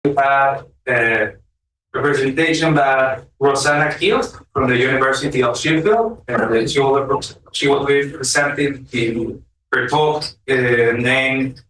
We have a representation by Rosanna Keefe from the University of Sheffield. She will be presenting her talk named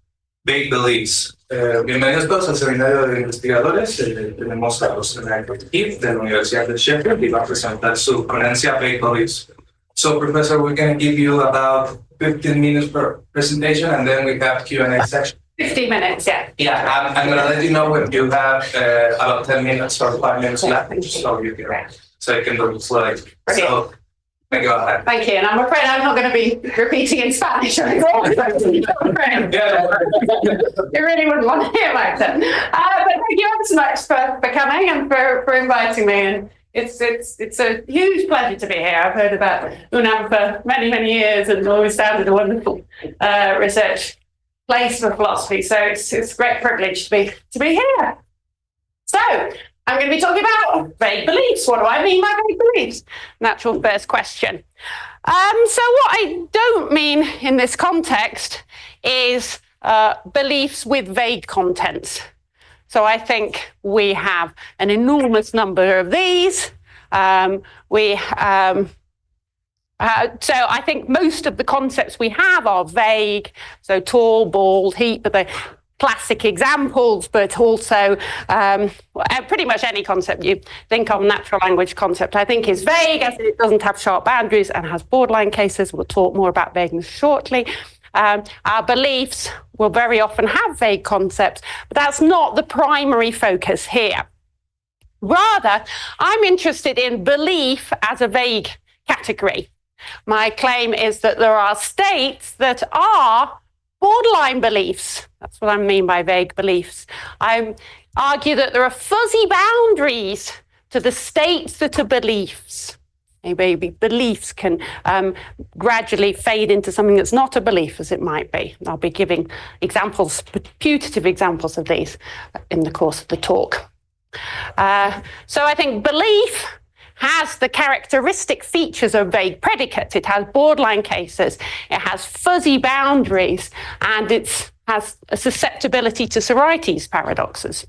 Vague Beliefs. Bienvenidos todos al Seminario de Investigadores. Tenemos a Rosanna Keefe de la Universidad de Sheffield y va a presentar su ponencia Vague Beliefs. So, Professor, we're going to give you about 15 minutes per presentation, and then we have Q&A section. 15 minutes, yeah. Yeah, I'm going to let you know when you have about 10 minutes or 5 minutes left, so you can do the slide. So, go ahead. Thank you, and I'm afraid I'm not going to be repeating in Spanish. You really wouldn't want to hear my accent. But thank you ever so much for coming and for inviting me. And it's a huge pleasure to be here. I've heard about UNAM for many, many years and always found it a wonderful research place for philosophy. So it's a great privilege to be here. So I'm going to be talking about vague beliefs. What do I mean by vague beliefs? Natural first question. So what I don't mean in this context is beliefs with vague contents. So I think we have an enormous number of these. So I think most of the concepts we have are vague. So tall, bald, heat, but the classic examples, but also pretty much any concept you think of, natural language concept, I think is vague, as it doesn't have sharp boundaries and has borderline cases. We'll talk more about vagueness shortly. Our beliefs will very often have vague concepts, but that's not the primary focus here. Rather, I'm interested in belief as a vague category. My claim is that there are states that are borderline beliefs. That's what I mean by vague beliefs. I argue that there are fuzzy boundaries to the states that are beliefs. Maybe beliefs can gradually fade into something that's not a belief, as it might be. I'll be giving examples, putative examples of these in the course of the talk. So I think belief has the characteristic features of vague predicates. It has borderline cases, it has fuzzy boundaries, and it has a susceptibility to Sorites paradoxes.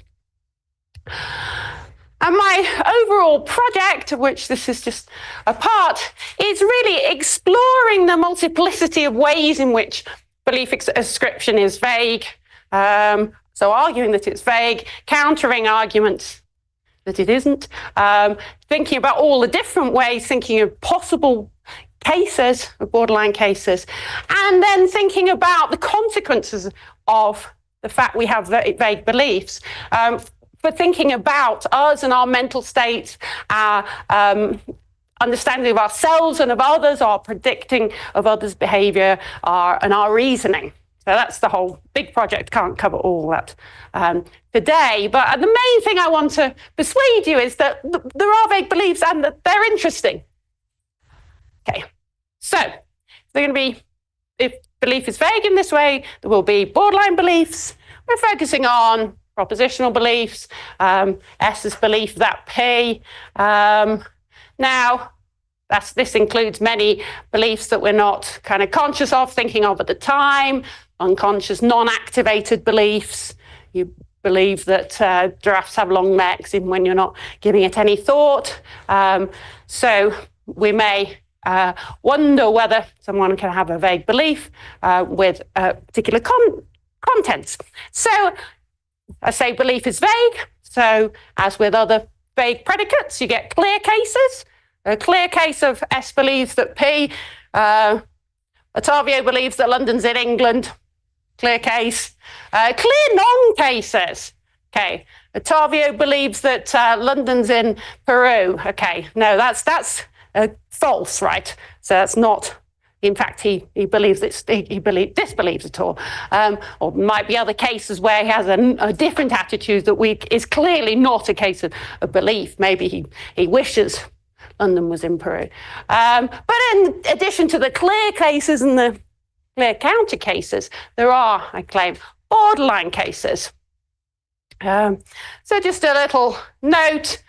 And my overall project, of which this is just a part, is really exploring the multiplicity of ways in which belief ascription is vague. So arguing that it's vague, countering arguments that it isn't, thinking about all the different ways, thinking of possible cases, borderline cases, and then thinking about the consequences of the fact we have vague beliefs. For thinking about us and our mental states, our understanding of ourselves and of others, our predicting of others' behavior, and our reasoning. So that's the whole big project. Can't cover all that today. But the main thing I want to persuade you is that there are vague beliefs and that they're interesting. Okay, so they're going to be, if belief is vague in this way, there will be borderline beliefs. We're focusing on propositional beliefs, S is belief that P. Now, this includes many beliefs that we're not kind of conscious of, thinking of at the time, unconscious, non-activated beliefs. You believe that giraffes have long necks even when you're not giving it any thought. So we may wonder whether someone can have a vague belief with particular contents. So I say belief is vague. So as with other vague predicates, you get clear cases. A clear case of S believes that P. Ottavio believes that London's in England. Clear case. Clear non-cases. Okay. Ottavio believes that London's in Peru. Okay. No, that's false, right? So that's not. In fact, he believes disbelieves it all. Or might be other cases where he has a different attitude that is clearly not a case of belief. Maybe he wishes London was in Peru. But in addition to the clear cases and the clear counter cases, there are, I claim, borderline cases. So just a little note,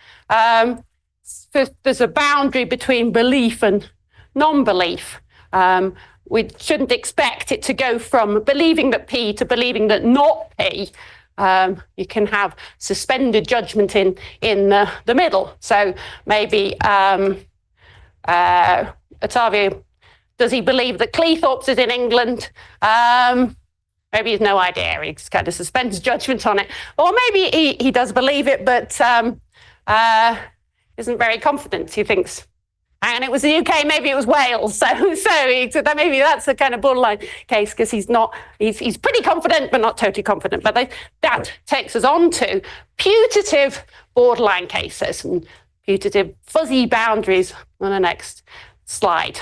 there's a boundary between belief and non-belief. We shouldn't expect it to go from believing that P to believing that not P. You can have suspended judgment in the middle. So maybe Ottavio, does he believe that Cleethorpes is in England? Maybe he has no idea. He kind of suspends judgment on it. Or maybe he does believe it, but isn't very confident. He thinks, and it was the UK, maybe it was Wales. So maybe that's a kind of borderline case, because he's pretty confident, but not totally confident. But that takes us on to putative borderline cases and putative fuzzy boundaries on the next slide.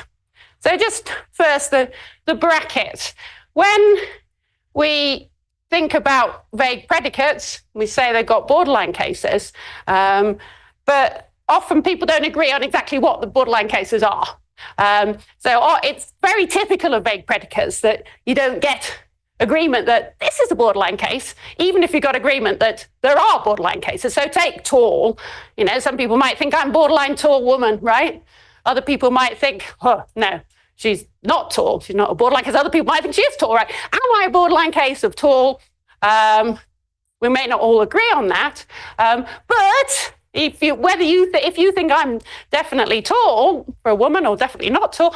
So just first, the bracket. When we think about vague predicates, we say they've got borderline cases, but often people don't agree on exactly what the borderline cases are. So it's very typical of vague predicates that you don't get agreement that this is a borderline case, even if you've got agreement that there are borderline cases. So take tall. Some people might think I'm borderline tall woman, right? Other people might think, oh, no, she's not tall. She's not a borderline case. Other people might think she is tall, right? Am I a borderline case of tall? We may not all agree on that, but if you think I'm definitely tall for a woman, or definitely not tall,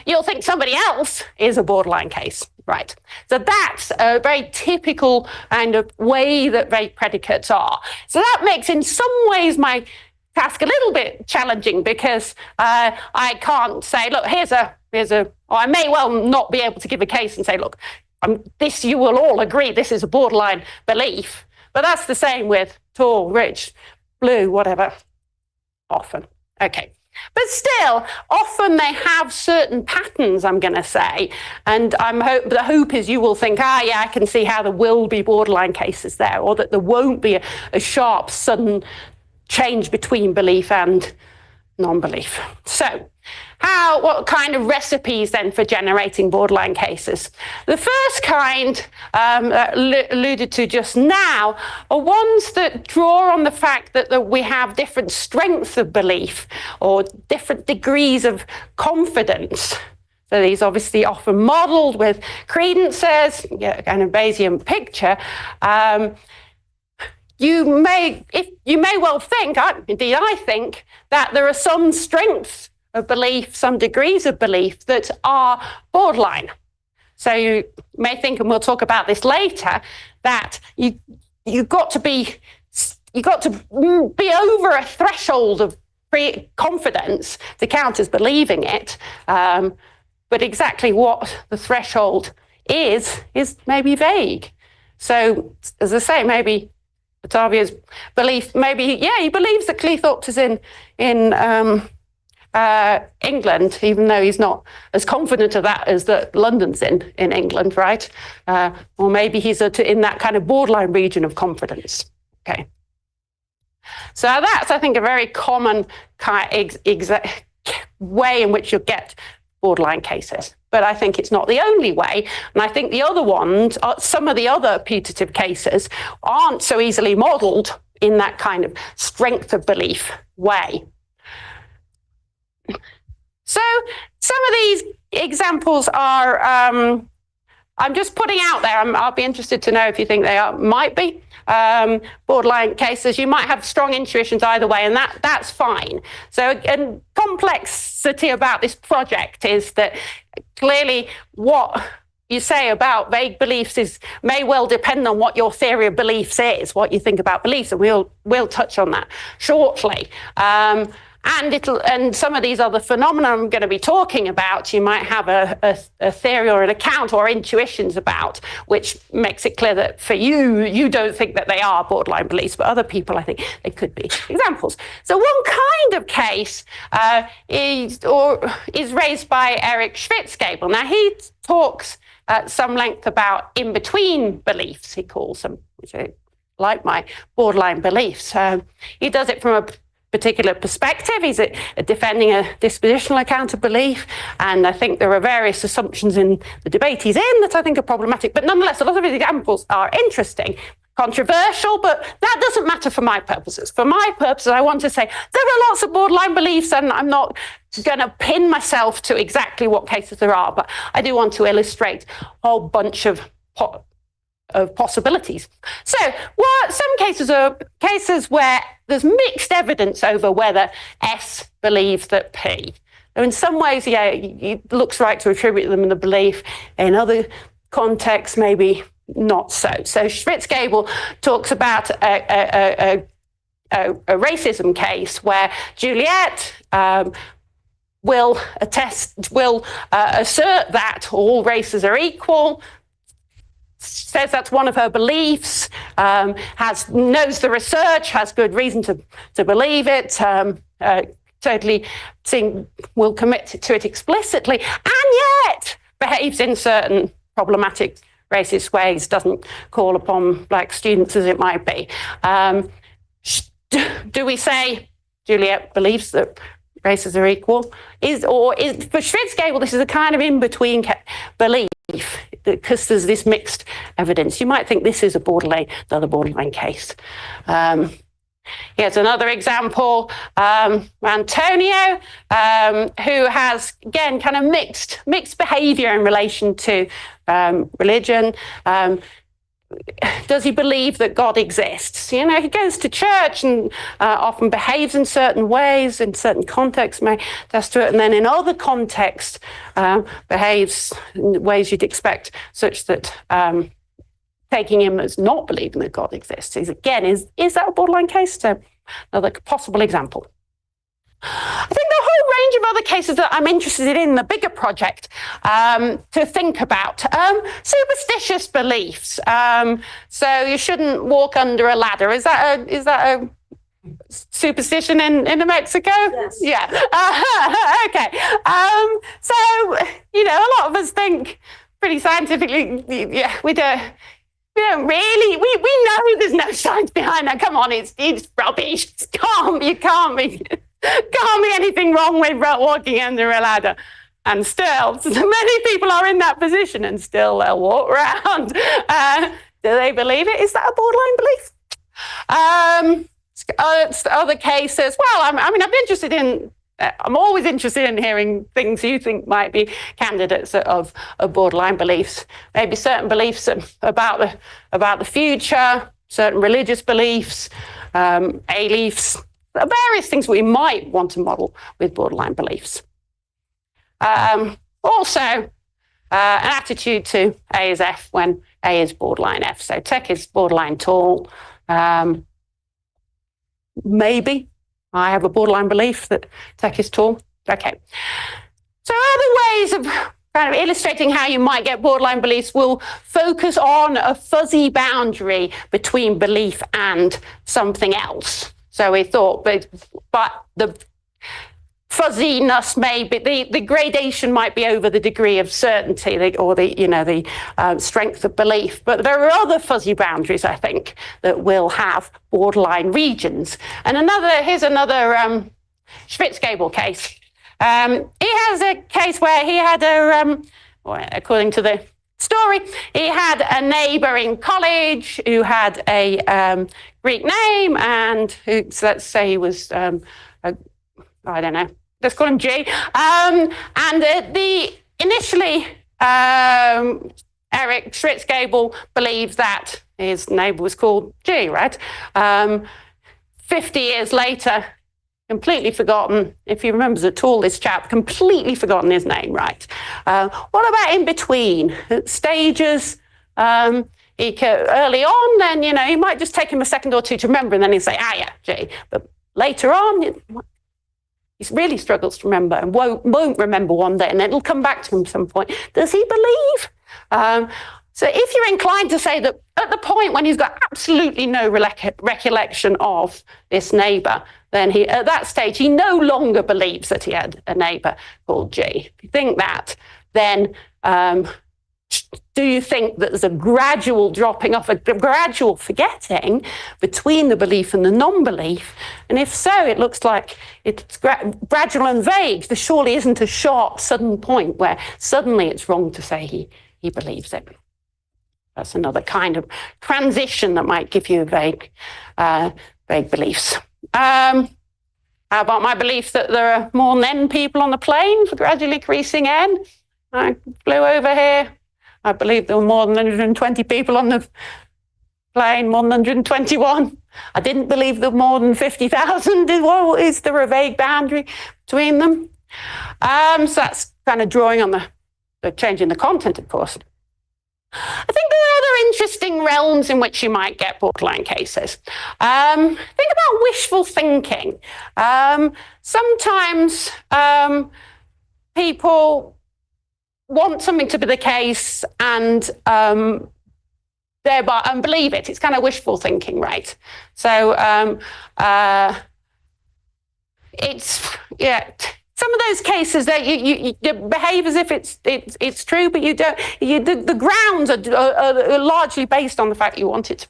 you'll think somebody else is a borderline case, right? So that's a very typical kind of way that vague predicates are. So that makes, in some ways, my task a little bit challenging, because I can't say, look, or I may well not be able to give a case and say, look, this you will all agree this is a borderline belief. But that's the same with tall, rich, blue, whatever, often. Okay. But still, often they have certain patterns, I'm going to say, and the hope is you will think, yeah, I can see how there will be borderline cases there, or that there won't be a sharp, sudden change between belief and non-belief. So, what kind of recipes then for generating borderline cases? The first kind, alluded to just now, are ones that draw on the fact that we have different strengths of belief or different degrees of confidence. So these obviously often modelled with credences, kind of Bayesian picture. You may well think, indeed I think, that there are some strengths of belief, some degrees of belief that are borderline. So you may think, and we'll talk about this later, that you've got to be over a threshold of confidence to count as believing it. But exactly what the threshold is maybe vague. So, as I say, maybe Ottavio's belief, he believes that Cleethorpes is in England, even though he's not as confident of that as that London's in England, right? Or maybe he's in that kind of borderline region of confidence. Okay. So that's, I think, a very common way in which you'll get borderline cases. But I think it's not the only way. And I think the other ones, some of the other putative cases, aren't so easily modelled in that kind of strength of belief way. So some of these examples are, I'm just putting out there, I'll be interested to know if you think they might be borderline cases. You might have strong intuitions either way, and that's fine. So, and complexity about this project is that clearly what you say about vague beliefs may well depend on what your theory of beliefs is, what you think about beliefs, and we'll touch on that shortly. And some of these other phenomena I'm going to be talking about, you might have a theory or an account or intuitions about, which makes it clear that for you don't think that they are borderline beliefs, but other people, I think they could be examples. So one kind of case is raised by Eric Schwitzgebel. Now, he talks at some length about in-between beliefs, he calls them, which I like my borderline beliefs. He does it from a particular perspective. He's defending a dispositional account of belief, and I think there are various assumptions in the debate he's in that I think are problematic, but nonetheless a lot of his examples are interesting, controversial, but that doesn't matter for my purposes. For my purposes, I want to say there are lots of borderline beliefs, and I'm not going to pin myself to exactly what cases there are, but I do want to illustrate a whole bunch of possibilities. So some cases are cases where there's mixed evidence over whether S believes that P. So in some ways, yeah, it looks right to attribute them in the belief. In other contexts, maybe not so. So Schwitzgebel talks about a racism case where Juliet will assert that all races are equal, says that's one of her beliefs, knows the research, has good reason to believe it, totally will commit to it explicitly, and yet behaves in certain problematic racist ways, doesn't call upon black students as it might be. Do we say Juliet believes that races are equal? For Schwitzgebel, this is a kind of in-between belief, because there's this mixed evidence. You might think this is another borderline case. Here's another example, Antonio, who has, again, kind of mixed behavior in relation to religion. Does he believe that God exists? You know, he goes to church and often behaves in certain ways, in certain contexts, may attest to it, and then in other contexts behaves in ways you'd expect, such that taking him as not believing that God exists is that a borderline case? So another possible example. I think the whole range of other cases that I'm interested in the bigger project to think about. Superstitious beliefs. So you shouldn't walk under a ladder. Is that a superstition in New Mexico? Yes. Yeah. Okay. So, you know, a lot of us think pretty scientifically, yeah, we don't really, we know there's no science behind that. Come on, it's rubbish. You can't be anything wrong with walking under a ladder. And still, so many people are in that position and still they'll walk around. Do they believe it? Is that a borderline belief? Other cases, well, I'm always interested in hearing things you think might be candidates of borderline beliefs. Maybe certain beliefs about the future, certain religious beliefs, beliefs, various things we might want to model with borderline beliefs. Also, an attitude to A is F when A is borderline F. So tech is borderline tall. Maybe I have a borderline belief that tech is tall. Okay. So other ways of kind of illustrating how you might get borderline beliefs will focus on a fuzzy boundary between belief and something else. So we thought, but the fuzziness may be, the gradation might be over the degree of certainty or the strength of belief. But there are other fuzzy boundaries, I think, that will have borderline regions. And here's another Schwitzgebel case. He has a case where he had according to the story, he had a neighbor in college who had a Greek name and so let's say he was, I don't know, let's call him G. Initially, Eric Schwitzgebel believed that his neighbor was called G, right? 50 years later, completely forgotten, if he remembers at all, this chap, completely forgotten his name, right? What about in between stages? Early on, then, he might just take him a second or two to remember, and then he'd say, yeah, G. But later on, he really struggles to remember and won't remember one day, and then it'll come back to him at some point. Does he believe? So if you're inclined to say that at the point when he's got absolutely no recollection of this neighbor, then at that stage, he no longer believes that he had a neighbor called G. If you think that, then do you think that there's a gradual dropping off, a gradual forgetting between the belief and the non-belief? And if so, it looks like it's gradual and vague. There surely isn't a sharp, sudden point where suddenly it's wrong to say he believes it. That's another kind of transition that might give you vague beliefs. How about my belief that there are more N people on the plane for gradually increasing N? I flew over here. I believe there were more than 120 people on the plane, more than 121. I didn't believe there were more than 50,000. Well, is there a vague boundary between them? So that's kind of drawing on the change in the content, of course. I think there are other interesting realms in which you might get borderline cases. Think about wishful thinking. Sometimes people want something to be the case and thereby unbelieve it. It's kind of wishful thinking, right? So some of those cases that you behave as if it's true, but you don't. The grounds are largely based on the fact you want it to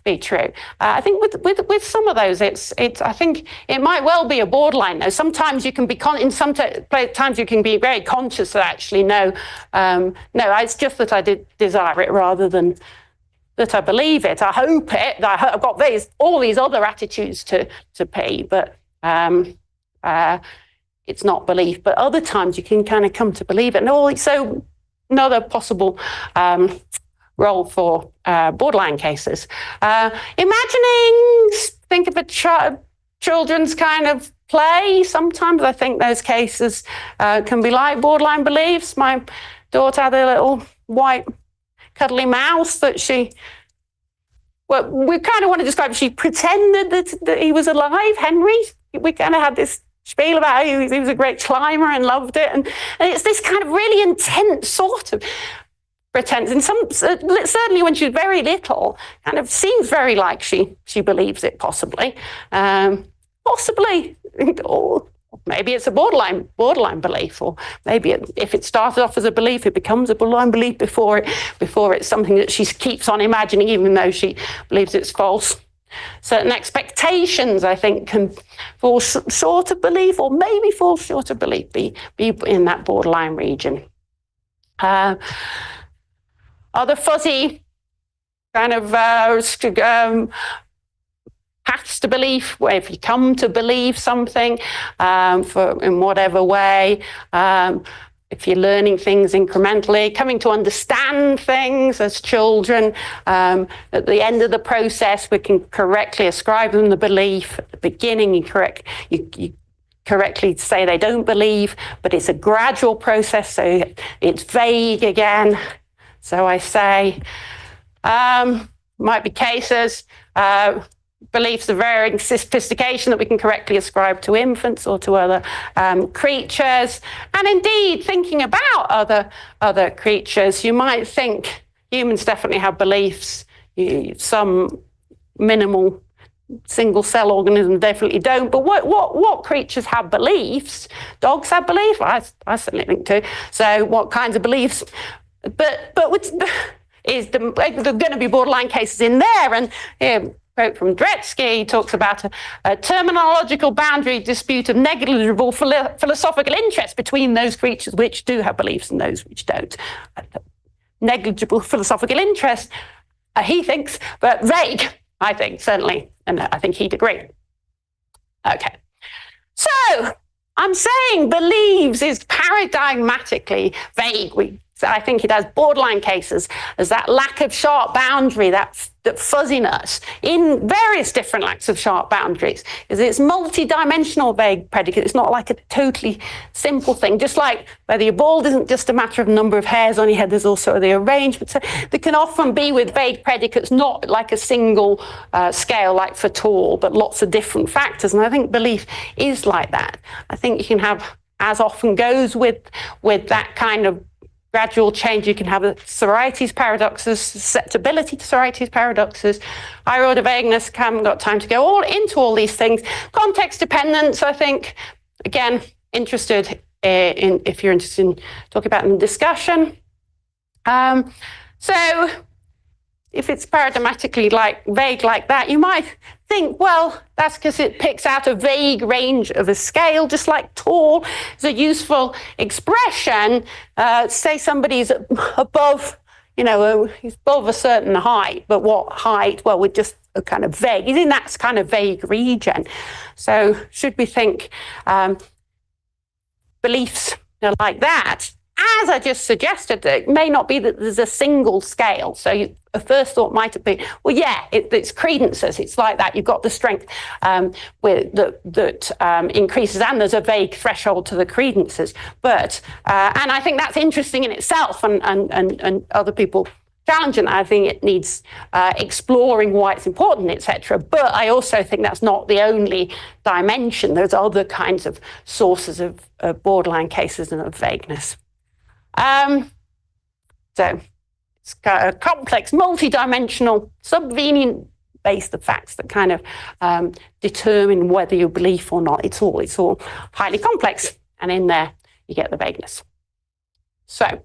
be true. I think with some of those, I think it might well be a borderline. Though sometimes you can be times you can be very conscious that actually no, it's just that I did desire it rather than that I believe it. I hope it. I've got all these other attitudes to pay, but. It's not belief, but other times you can kind of come to believe it. So another possible role for borderline cases. Think of a children's kind of play. Sometimes I think those cases can be like borderline beliefs. My daughter had a little white cuddly mouse that we kind of want to describe, she pretended that he was alive, Henry. We kind of had this spiel about how he was a great climber and loved it. And it's this kind of really intense sort of pretense. And certainly when she's very little, kind of seems very like she believes it, possibly. Or maybe it's a borderline belief, or maybe if it started off as a belief, it becomes a borderline belief before it's something that she keeps on imagining, even though she believes it's false. Certain expectations, I think, can fall short of belief, or maybe fall short of belief, be in that borderline region. Other fuzzy kind of paths to belief, where if you come to believe something in whatever way, if you're learning things incrementally, coming to understand things as children, at the end of the process, we can correctly ascribe them the belief. At the beginning, you correctly say they don't believe, but it's a gradual process, so it's vague again. So I say, might be cases, beliefs of varying sophistication that we can correctly ascribe to infants or to other creatures. And indeed, thinking about other creatures, you might think humans definitely have beliefs. Some minimal single-cell organisms definitely don't. But what creatures have beliefs? Dogs have beliefs? I certainly think too. So what kinds of beliefs? But there are going to be borderline cases in there. And quote from Dretsky talks about a terminological boundary dispute of negligible philosophical interest between those creatures which do have beliefs and those which don't. Negligible philosophical interest, he thinks, but vague, I think, certainly. And I think he'd agree. Okay. So I'm saying believes is paradigmatically vague. I think it has borderline cases as that lack of sharp boundary, that fuzziness in various different lacks of sharp boundaries. Because it's multi-dimensional vague predicate. It's not like a totally simple thing. Just like whether you're bald isn't just a matter of number of hairs on your head, there's also the arrangement. So there can often be with vague predicates not like a single scale like for tall, but lots of different factors. And I think belief is like that. I think you can have, as often goes with that kind of gradual change, you can have Sorites paradoxes, susceptibility to Sorites paradoxes, higher order vagueness. Haven't got time to go into all these things. Context dependence, I think, again, interested if you're interested in talking about in discussion. So if it's paradigmatically vague like that, you might think, well, that's because it picks out a vague range of a scale, just like tall is a useful expression. Say somebody's above, he's above a certain height, but what height? Well, we're just kind of vague. He's in that kind of vague region. So should we think beliefs like that? as I just suggested, it may not be that there's a single scale. So a first thought might have been, well, yeah, it's credences. It's like that. You've got the strength that increases, and there's a vague threshold to the credences. But and I think that's interesting in itself, and other people challenging that. I think it needs exploring why it's important, etc. But I also think that's not the only dimension. There's other kinds of sources of borderline cases and of vagueness. So it's got a complex, multi-dimensional, subvenient base of facts that kind of determine whether you believe or not. It's all highly complex, and in there you get the vagueness. So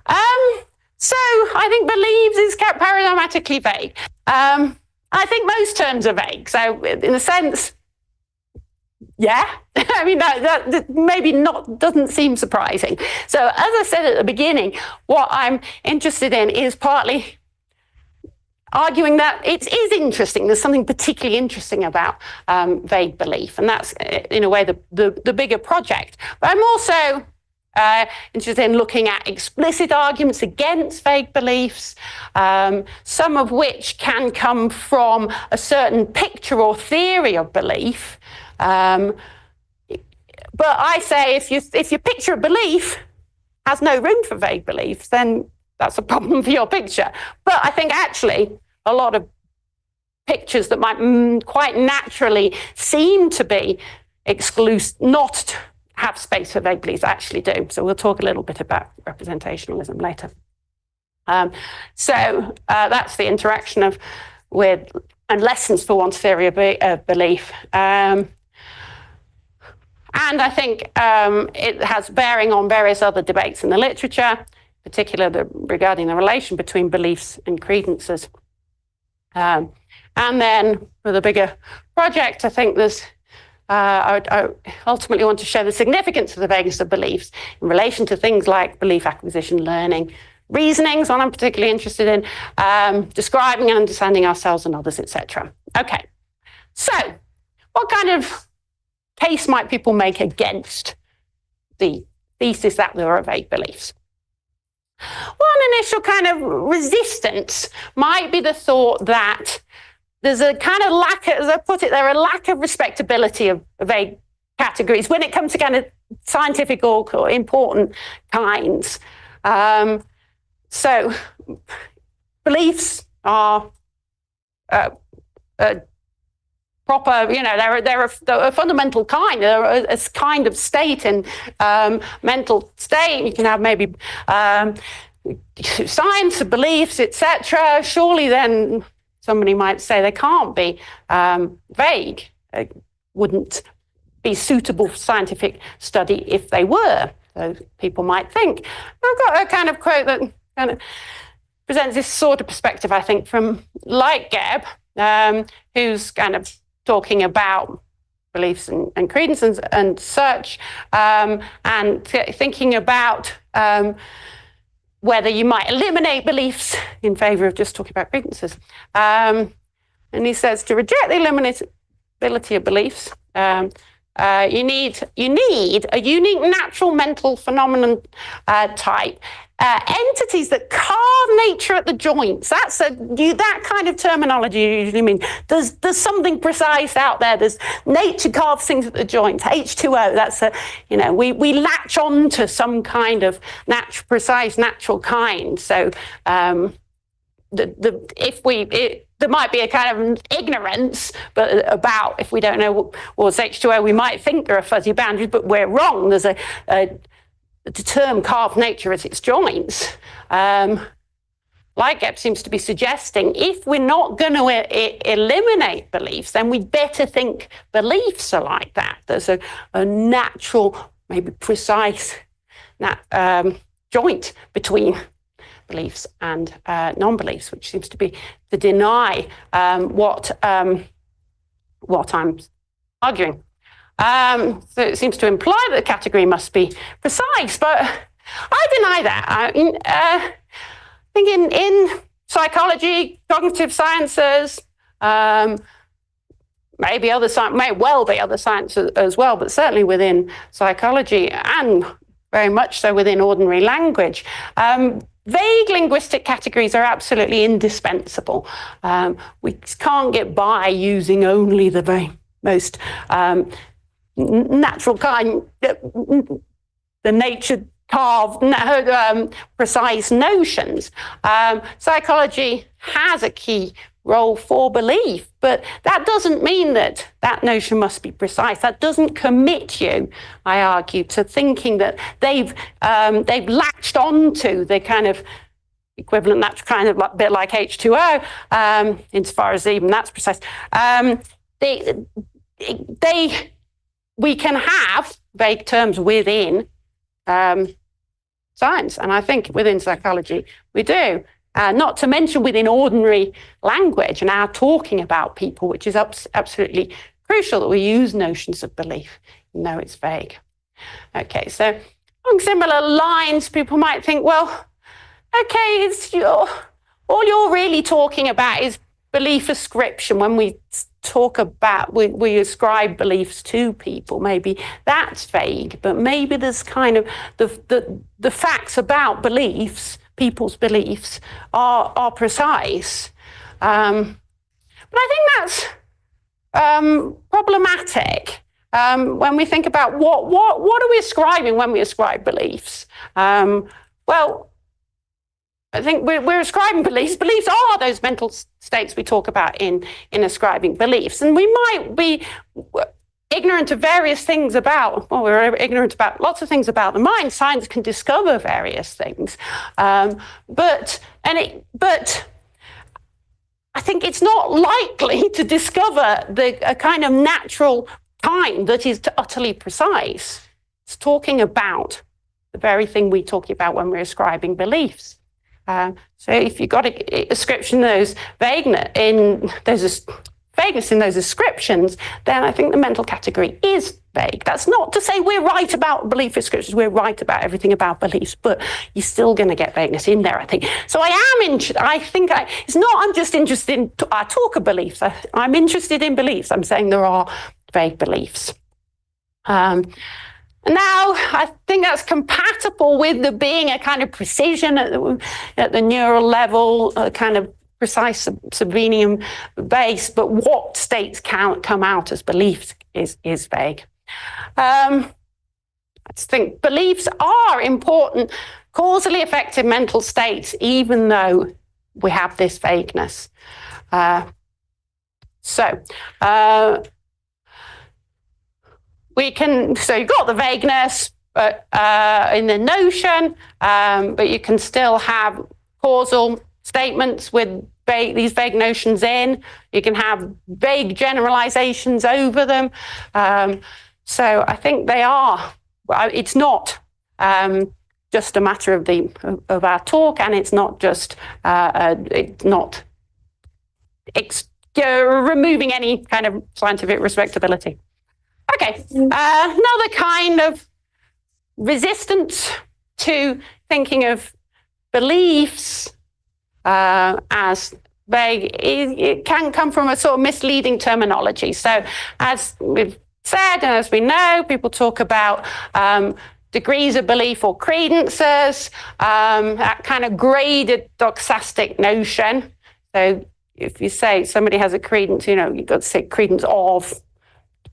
I think believes is paradigmatically vague. I think most terms are vague. So in a sense, yeah, I mean, that maybe not, doesn't seem surprising. So as I said at the beginning, what I'm interested in is partly arguing that it is interesting. There's something particularly interesting about vague belief, and that's in a way the bigger project. But I'm also interested in looking at explicit arguments against vague beliefs, some of which can come from a certain picture or theory of belief. But I say if your picture of belief has no room for vague beliefs, then that's a problem for your picture. But I think actually a lot of pictures that might quite naturally seem to be exclusive, not have space for vague beliefs, actually do. So we'll talk a little bit about representationalism later. So that's the interaction with and lessons for one's theory of belief. And I think it has bearing on various other debates in the literature, particularly regarding the relation between beliefs and credences. And then for the bigger project, I think there's I ultimately want to show the significance of the vagueness of beliefs in relation to things like belief acquisition, learning, reasoning is one I'm particularly interested in, describing and understanding ourselves and others, etc. Okay, so what kind of case might people make against the thesis that there are vague beliefs? One initial kind of resistance might be the thought that there's a kind of lack, as I put it, there are a lack of respectability of vague categories when it comes to kind of scientific or important kinds. So beliefs are proper, you know, they're a fundamental kind. They're a kind of state and mental state. You can have maybe science of beliefs, etc. Surely then somebody might say they can't be vague. It wouldn't be suitable for scientific study if they were. So people might think. I've got a kind of quote that kind of presents this sort of perspective, I think, from Lightgeb, who's kind of talking about beliefs and credences and such, and thinking about whether you might eliminate beliefs in favor of just talking about credences. And he says to reject the eliminability of beliefs, you need a unique natural mental phenomenon type, entities that carve nature at the joints. That's that kind of terminology you usually mean. There's something precise out there. There's nature carves things at the joints. H2O. That's we latch on to some kind of precise natural kind. So there might be a kind of ignorance, but about if we don't know what's H2O, we might think there are fuzzy boundaries, but we're wrong. There's the term carved nature at its joints. Lightgeb seems to be suggesting if we're not going to eliminate beliefs, then we'd better think beliefs are like that. There's a natural, maybe precise joint between beliefs and non-beliefs, which seems to be to deny what I'm arguing. So it seems to imply that the category must be precise, but I deny that. I think in psychology, cognitive sciences, maybe other science, may well be other sciences as well, but certainly within psychology and very much so within ordinary language. Vague linguistic categories are absolutely indispensable. We can't get by using only the very most natural kind, the nature carved, precise notions. Psychology has a key role for belief, but that doesn't mean that that notion must be precise. That doesn't commit you, I argue, to thinking that they've latched onto the kind of equivalent, that's kind of a bit like H2O, insofar as even that's precise. We can have vague terms within science, and I think within psychology we do. Not to mention within ordinary language and our talking about people, which is absolutely crucial that we use notions of belief, even though it's vague. Okay, so along similar lines, people might think, well, okay, all you're really talking about is belief ascription. When we talk about, we ascribe beliefs to people, maybe that's vague, but maybe there's kind of the facts about beliefs, people's beliefs are precise. But I think that's problematic when we think about what are we ascribing when we ascribe beliefs? Well, I think we're ascribing beliefs. Beliefs are those mental states we talk about in ascribing beliefs. And we might be ignorant of various things about, well, we're ignorant about lots of things about the mind. Science can discover various things. But I think it's not likely to discover a kind of natural kind that is utterly precise. It's talking about the very thing we're talking about when we're ascribing beliefs. So if you've got a ascription, those vagueness in those ascriptions, then I think the mental category is vague. That's not to say we're right about belief ascriptions. We're right about everything about beliefs, but you're still going to get vagueness in there, I think. So it's not I'm just interested in our talk of beliefs. I'm interested in beliefs. I'm saying there are vague beliefs. Now, I think that's compatible with there being a kind of precision at the neural level, a kind of precise subvenium base, but what states can come out as beliefs is vague. I think beliefs are important, causally effective mental states, even though we have this vagueness. So you've got the vagueness in the notion, but you can still have causal statements with these vague notions in. You can have vague generalizations over them. So I think they are. It's not just a matter of our talk, and it's not just removing any kind of scientific respectability. Okay, another kind of resistance to thinking of beliefs as vague, it can come from a sort of misleading terminology. So as we've said, and as we know, people talk about degrees of belief or credences, that kind of graded doxastic notion. So if you say somebody has a credence, you've got to say credence of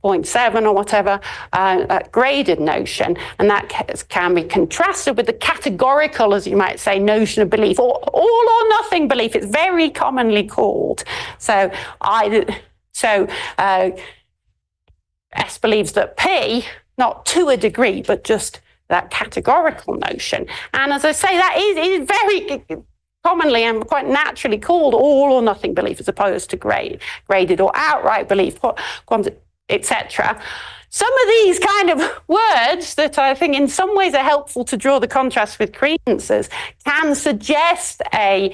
0.7 or whatever, that graded notion, and that can be contrasted with the categorical, as you might say, notion of belief, or all or nothing belief. It's very commonly called. So S believes that P, not to a degree, but just that categorical notion. And as I say, that is very commonly and quite naturally called all or nothing belief, as opposed to graded or outright belief, etc. Some of these kind of words that I think in some ways are helpful to draw the contrast with credences can suggest a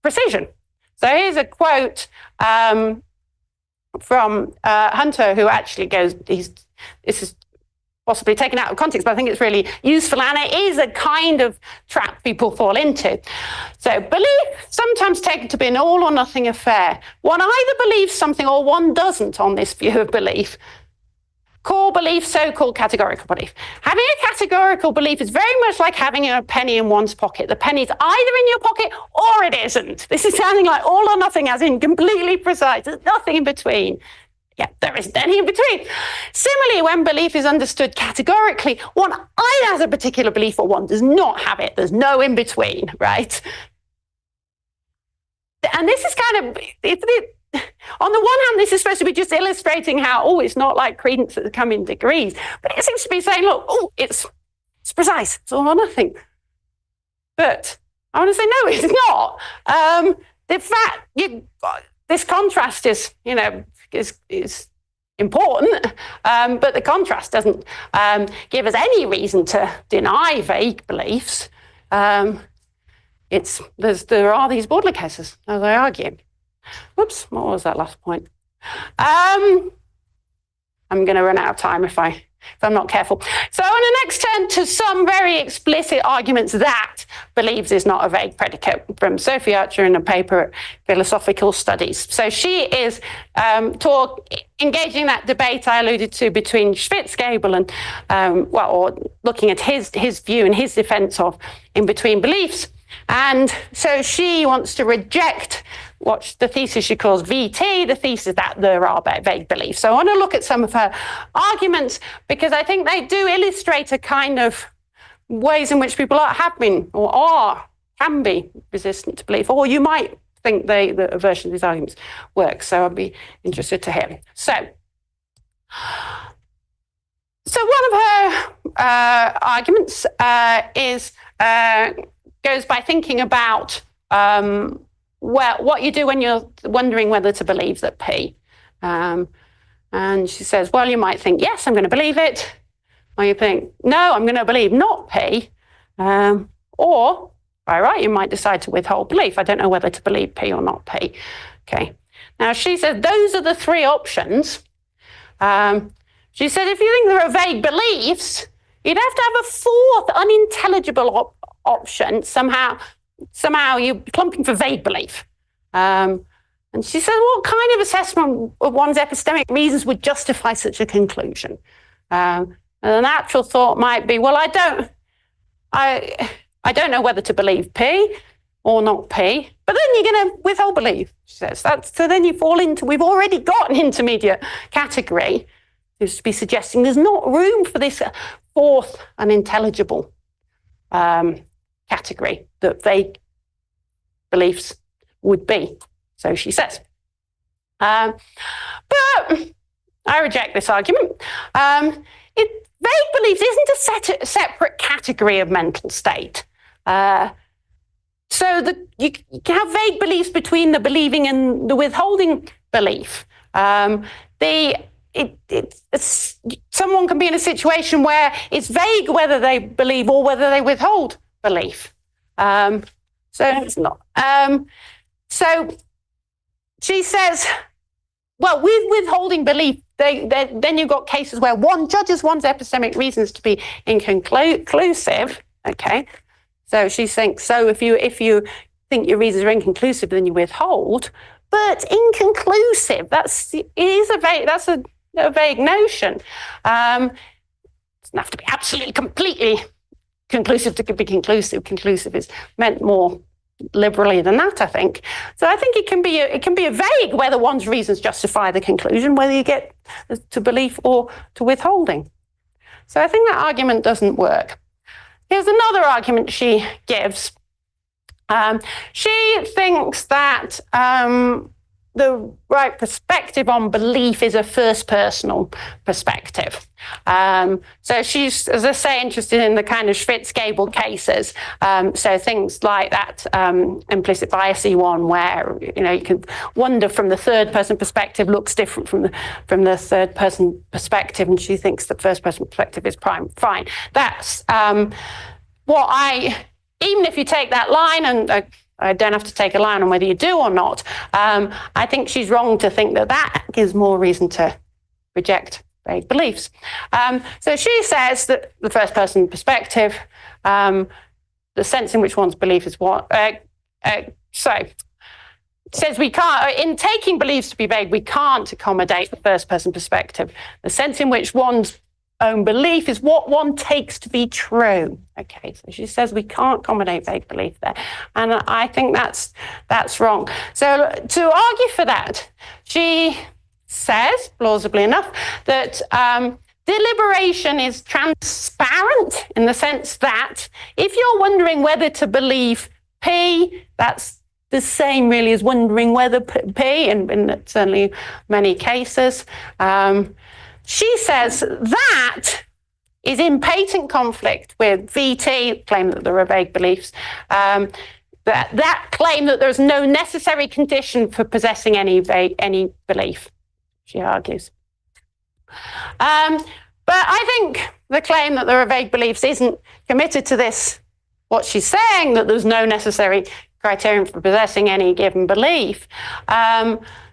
precision. So here's a quote from Hunter, who actually goes, this is possibly taken out of context, but I think it's really useful, and it is a kind of trap people fall into. So belief, sometimes taken to be an all or nothing affair. One either believes something or one doesn't on this view of belief. core belief, so-called categorical belief. Having a categorical belief is very much like having a penny in one's pocket. The penny's either in your pocket or it isn't. This is sounding like all or nothing, as in completely precise. There's nothing in between. Yeah, there isn't any in between. Similarly, when belief is understood categorically, one either has a particular belief or one does not have it. There's no in between, right? And this is kind of, on the one hand, this is supposed to be just illustrating how, it's not like credence that come in degrees, but it seems to be saying, look, it's precise, it's all or nothing. But I want to say, no, it's not. The fact, this contrast is, is important, but the contrast doesn't give us any reason to deny vague beliefs. There are these border cases, as I argue. Whoops, what was that last point? I'm going to run out of time if I'm not careful. So I'm going to next turn to some very explicit arguments that believes is not a vague predicate from Sophie Archer in a paper at Philosophical Studies. So she is engaging that debate I alluded to between Schwitzgebel and, or looking at his view and his defense of in-between beliefs. And so she wants to reject what the thesis she calls VT, the thesis that there are vague beliefs. So I want to look at some of her arguments because I think they do illustrate a kind of ways in which people have been or can be resistant to belief, or you might think the version of these arguments works. So I'd be interested to hear. So one of her arguments goes by thinking about what you do when you're wondering whether to believe that P. And she says, well, you might think, yes, I'm going to believe it. Or you think, no, I'm going to believe not P. Or, by right, you might decide to withhold belief. I don't know whether to believe P or not P. Okay. Now, she said those are the three options. She said if you think there are vague beliefs, you'd have to have a fourth unintelligible option. Somehow you're clumping for vague belief. And she said, what kind of assessment of one's epistemic reasons would justify such a conclusion? And the natural thought might be, well, I don't know whether to believe P or not P, but then you're going to withhold belief, she says. So then you fall into, we've already got an intermediate category. Seems to be suggesting there's not room for this fourth unintelligible category that vague beliefs would be. So she says. But I reject this argument. Vague beliefs isn't a separate category of mental state. So you can have vague beliefs between the believing and the withholding belief. Someone can be in a situation where it's vague whether they believe or whether they withhold belief. So it's not. So she says, well, with withholding belief, then you've got cases where one judges one's epistemic reasons to be inconclusive. Okay, so she thinks so. If you think your reasons are inconclusive, then you withhold. But inconclusive, that's a vague notion. It doesn't have to be absolutely, completely conclusive to be conclusive. Conclusive is meant more liberally than that, I think. So I think it can be a vague whether one's reasons justify the conclusion, whether you get to belief or to withholding. So I think that argument doesn't work. Here's another argument she gives. She thinks that the right perspective on belief is a first-personal perspective. So she's, as I say, interested in the kind of Schwitzgebel cases. So things like that implicit biasy one, where you can wonder from the third-person perspective looks different from the third-person perspective, and she thinks the first-person perspective is fine. That's even if you take that line, and I don't have to take a line on whether you do or not, I think she's wrong to think that gives more reason to reject vague beliefs. So she says that the first-person perspective, the sense in which one's belief is what. So says we can't, in taking beliefs to be vague, we can't accommodate the first-person perspective. The sense in which one's own belief is what one takes to be true. Okay, so she says we can't accommodate vague belief there. And I think that's wrong. So to argue for that, she says, plausibly enough, that deliberation is transparent in the sense that if you're wondering whether to believe P, that's the same really as wondering whether P, in certainly many cases. She says that is in patent conflict with VT, claim that there are vague beliefs, that claim that there's no necessary condition for possessing any belief, she argues. But I think the claim that there are vague beliefs isn't committed to this, what she's saying, that there's no necessary criterion for possessing any given belief.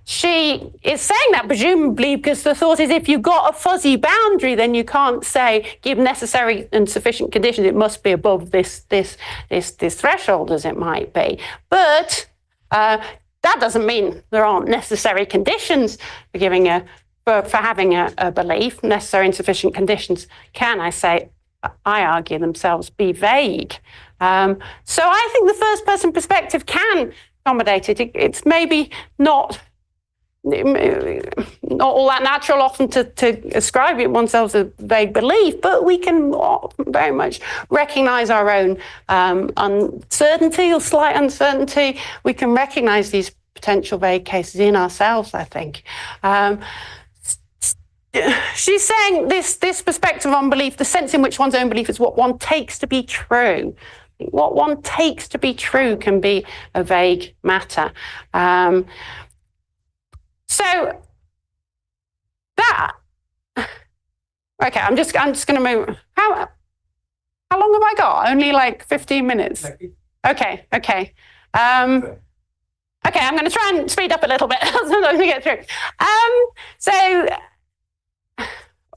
She is saying that presumably because the thought is if you've got a fuzzy boundary, then you can't say, give necessary and sufficient conditions, it must be above this threshold as it might be. But that doesn't mean there aren't necessary conditions for giving for having a belief. Necessary and sufficient conditions can, I argue, themselves be vague. So I think the first person perspective can accommodate it. It's maybe not all that natural often to ascribe it oneself as a vague belief, but we can very much recognize our own uncertainty or slight uncertainty. We can recognize these potential vague cases in ourselves, I think. She's saying this perspective on belief, the sense in which one's own belief is what one takes to be true. What one takes to be true can be a vague matter. So that, okay, I'm just going to move. How long have I got? Only like 15 minutes. Okay. Okay, I'm going to try and speed up a little bit so that we get through. So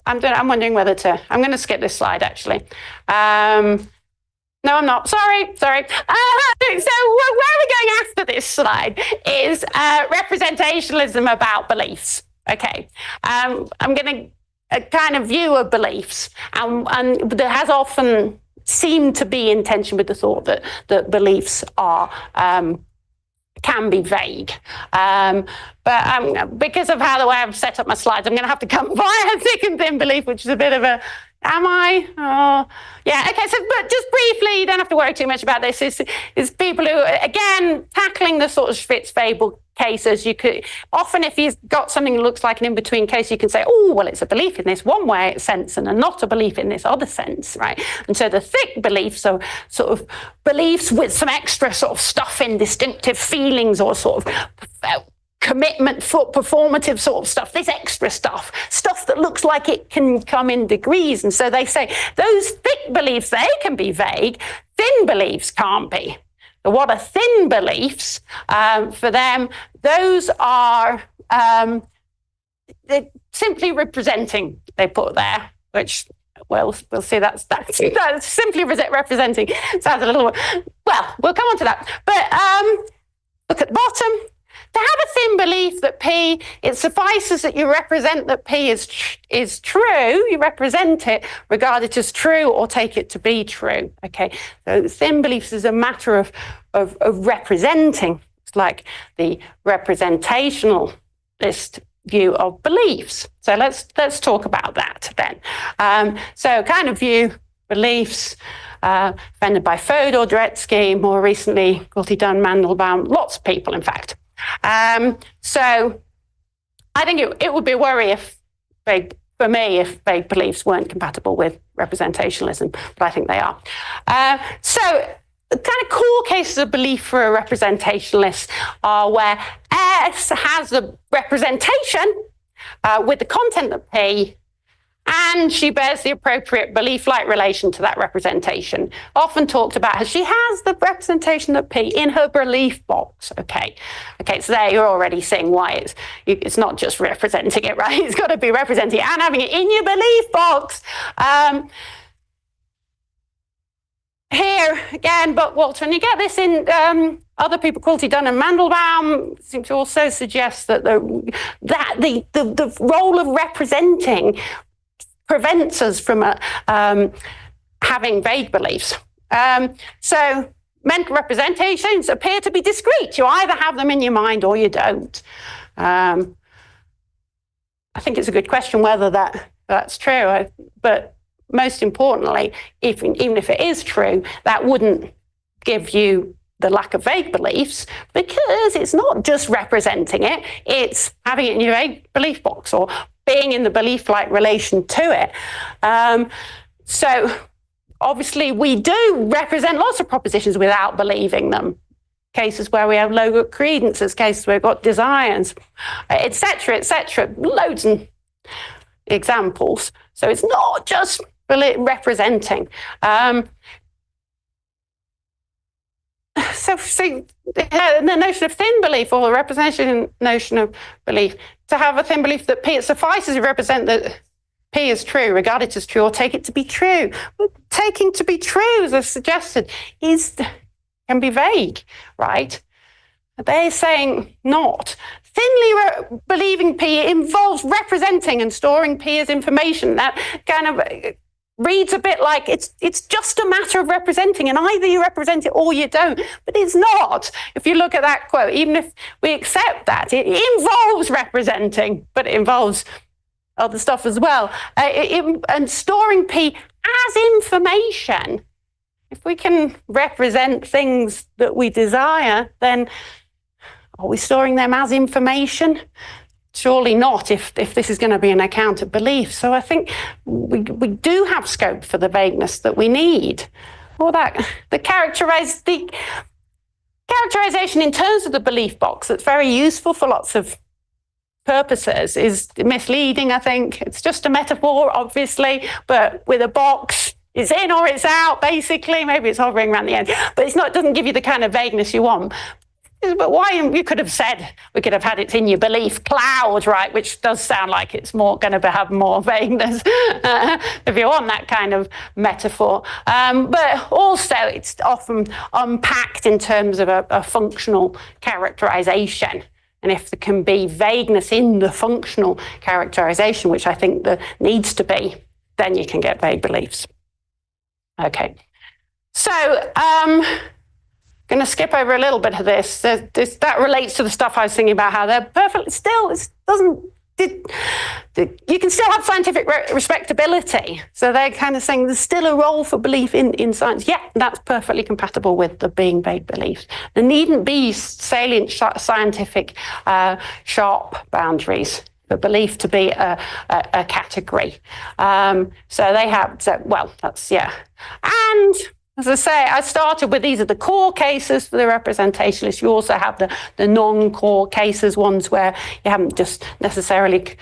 I'm wondering whether to. I'm going to skip this slide actually. No, I'm not. Sorry. So where we're going after this slide is representationalism about beliefs. Okay. I'm going to kind of view of beliefs, and there has often seemed to be in tension with the thought that beliefs are can be vague. But because of how the way I've set up my slides, I'm going to have to come via thick and thin belief, which is a bit of a, am I? Oh, yeah, okay, so, but just briefly, you don't have to worry too much about this, is people who, again, tackling the sort of Spitz-Fable cases, you could, often if you've got something that looks like an in-between case, you can say, oh, well, it's a belief in this one way sense and not a belief in this other sense, right? And so the thick beliefs are sort of beliefs with some extra sort of stuff in, distinctive feelings or sort of commitment, performative sort of stuff, this extra stuff that looks like it can come in degrees. And so they say those thick beliefs, they can be vague, thin beliefs can't be. So what are thin beliefs? For them, those are they're simply representing, they put there, which we'll see that's simply representing. Sounds a little, well, we'll come on to that. But look at the bottom. To have a thin belief that P, it suffices that you represent that P is true, you represent it, regard it as true or take it to be true, okay? So thin beliefs is a matter of representing. It's like the representationalist view of beliefs. So let's talk about that then. So kind of view beliefs, defended by Fodor, Dvoretsky, more recently, Gulti Dunn, Mandelbaum, lots of people, in fact. So I think it would be a worry if vague beliefs weren't compatible with representationalism, but I think they are. So the kind of core cases of belief for a representationalist are where S has a representation with the content of P, and she bears the appropriate belief-like relation to that representation. Often talked about as she has the representation of P in her belief box. Okay, so there you're already seeing why it's not just representing it, right? It's got to be representing it and having it in your belief box. here again, but Walter, and you get this in other people, Quilty, Dunn and Mandelbaum, seem to also suggest that the role of representing prevents us from having vague beliefs. So mental representations appear to be discrete. You either have them in your mind or you don't. I think it's a good question whether that's true, but most importantly, even if it is true, that wouldn't give you the lack of vague beliefs, because it's not just representing it, it's having it in your vague belief box or being in the belief-like relation to it. So obviously we do represent lots of propositions without believing them. Cases where we have low credences, cases where we've got desires, etc., loads of examples. So it's not just representing. So the notion of thin belief, or the representation notion of belief, to have a thin belief that P, it suffices to represent that P is true, regard it as true, or take it to be true. But taking to be true, as I've suggested, can be vague, right? They're saying not. Thinly believing P involves representing and storing P as information. That kind of reads a bit like it's just a matter of representing, and either you represent it or you don't. But it's not. If you look at that quote, even if we accept that, it involves representing, but it involves other stuff as well. And storing P as information. If we can represent things that we desire, then are we storing them as information? Surely not, if this is going to be an account of belief. So I think we do have scope for the vagueness that we need. Or that the characterization in terms of the belief box that's very useful for lots of purposes is misleading, I think. It's just a metaphor, obviously, but with a box. It's in or it's out, basically. Maybe it's hovering around the end. But it doesn't give you the kind of vagueness you want. But why, you could have said, we could have had it in your belief cloud, right, which does sound like it's more going to have more vagueness if you want that kind of metaphor. But also it's often unpacked in terms of a functional characterization. And if there can be vagueness in the functional characterization, which I think there needs to be, then you can get vague beliefs. Okay, so going to skip over a little bit of this. That relates to the stuff I was thinking about, how they're perfectly still. It doesn't. You can still have scientific respectability. So they're kind of saying there's still a role for belief in science. Yeah, that's perfectly compatible with the being vague beliefs. There needn't be salient scientific sharp boundaries for belief to be a category. So they have, that's, yeah. And as I say, I started with these are the core cases for the representationalist. You also have the non-core cases, ones where you haven't just necessarily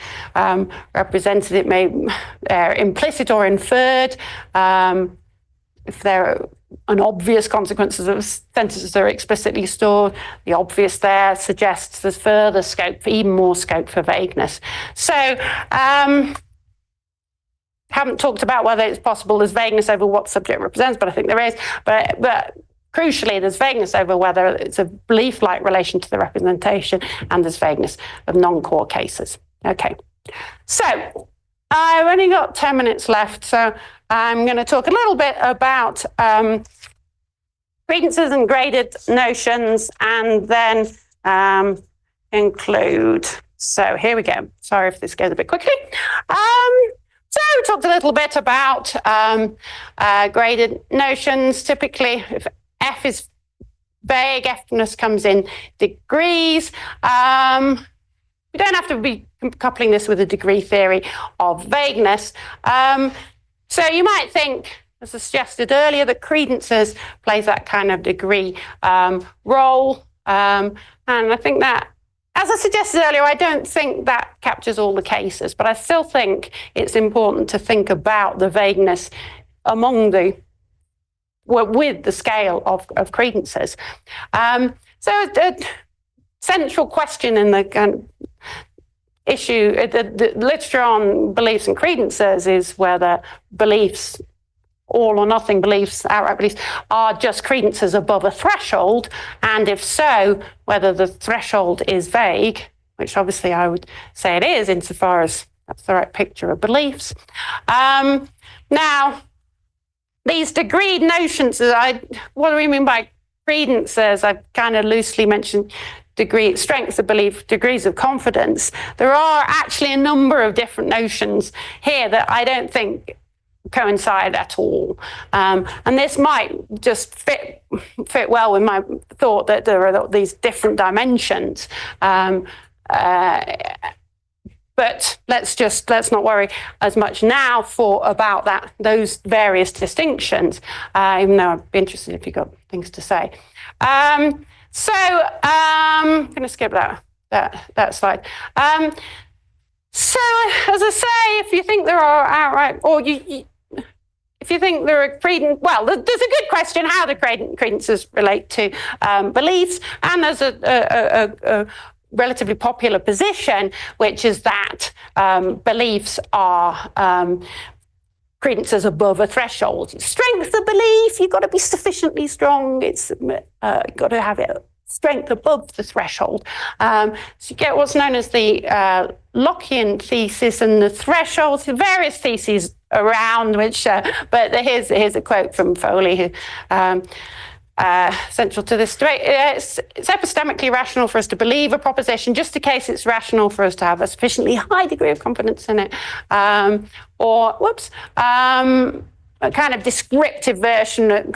represented it, maybe implicit or inferred. If there are obvious consequences of sentences that are explicitly stored, the obvious there suggests there's further scope, even more scope for vagueness. So, haven't talked about whether it's possible there's vagueness over what subject represents, but I think there is. But crucially, there's vagueness over whether it's a belief-like relation to the representation, and there's vagueness of non-core cases. Okay, so I've only got 10 minutes left, so I'm going to talk a little bit about credences and graded notions, and then include. So here we go. Sorry if this goes a bit quickly. So we talked a little bit about graded notions. Typically, if F is vague, F-ness comes in degrees. We don't have to be coupling this with a degree theory of vagueness. So you might think, as I suggested earlier, that credences plays that kind of degree role. And I think that, as I suggested earlier, I don't think that captures all the cases, but I still think it's important to think about the vagueness with the scale of credences. So the central question in the issue, the literature on beliefs and credences is whether beliefs all or nothing beliefs, outright beliefs, are just credences above a threshold, and if so, whether the threshold is vague, which obviously I would say it is insofar as that's the right picture of beliefs. Now, these degreed notions, what do we mean by credences? I've kind of loosely mentioned strengths of belief, degrees of confidence. There are actually a number of different notions here that I don't think coincide at all. And this might just fit well with my thought that there are these different dimensions. But let's not worry as much now about those various distinctions, even though I'd be interested if you've got things to say. So I'm going to skip that slide. So as I say, if you think there are outright, or if you think there are well, there's a good question how the credences relate to beliefs, and there's a relatively popular position, which is that beliefs are credences above a threshold. Strength of belief, you've got to be sufficiently strong. It's got to have it strength above the threshold. So you get what's known as the Lockean thesis and the thresholds, various theses around which, but here's a quote from Foley, who central to this debate. It's epistemically rational for us to believe a proposition just in case it's rational for us to have a sufficiently high degree of confidence in it. Or, a kind of descriptive version that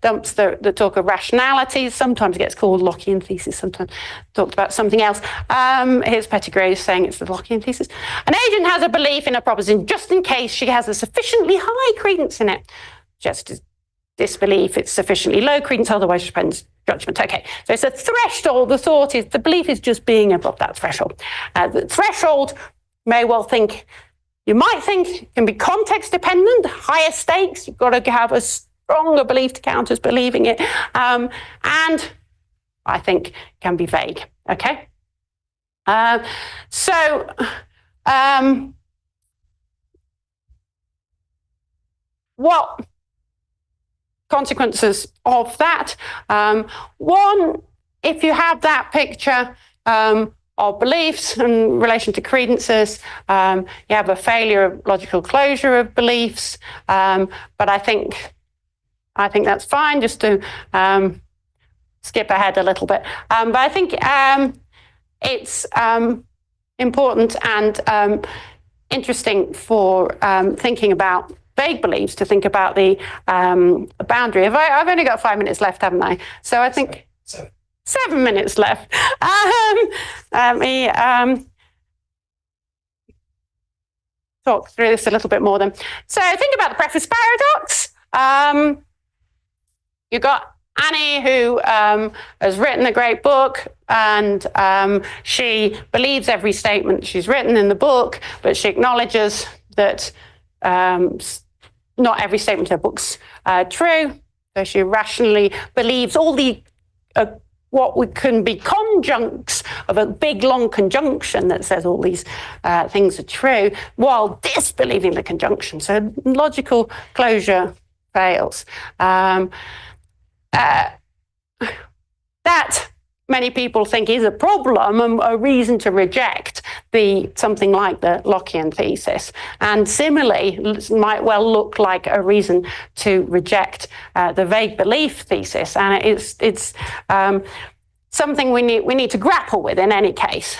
dumps the talk of rationality. Sometimes it gets called Lockean thesis, sometimes talked about something else. Here's Pettigrew saying it's the Lockean thesis. An agent has a belief in a proposition just in case she has a sufficiently high credence in it. Just as disbelief, it's sufficiently low credence, otherwise she depends judgment. Okay, so it's a threshold. The thought is the belief is just being above that threshold. The threshold you might think can be context dependent, higher stakes, you've got to have a stronger belief to count as believing it, and I think can be vague. Okay, what consequences of that? One, if you have that picture of beliefs in relation to credences, you have a failure of logical closure of beliefs, but I think that's fine just to skip ahead a little bit. But I think it's important and interesting for thinking about vague beliefs to think about the boundary. I've only got 5 minutes left, haven't I? So I think 7 minutes left. Let me talk through this a little bit more then. So think about the preface paradox. You've got Annie, who has written a great book, and she believes every statement she's written in the book, but she acknowledges that not every statement in her book's true. So she rationally believes all the what can be conjuncts of a big, long conjunction that says all these things are true, while disbelieving the conjunction. So logical closure fails. That many people think is a problem and a reason to reject something like the Lockean thesis. And similarly, might well look like a reason to reject the vague belief thesis. And it's something we need to grapple with in any case.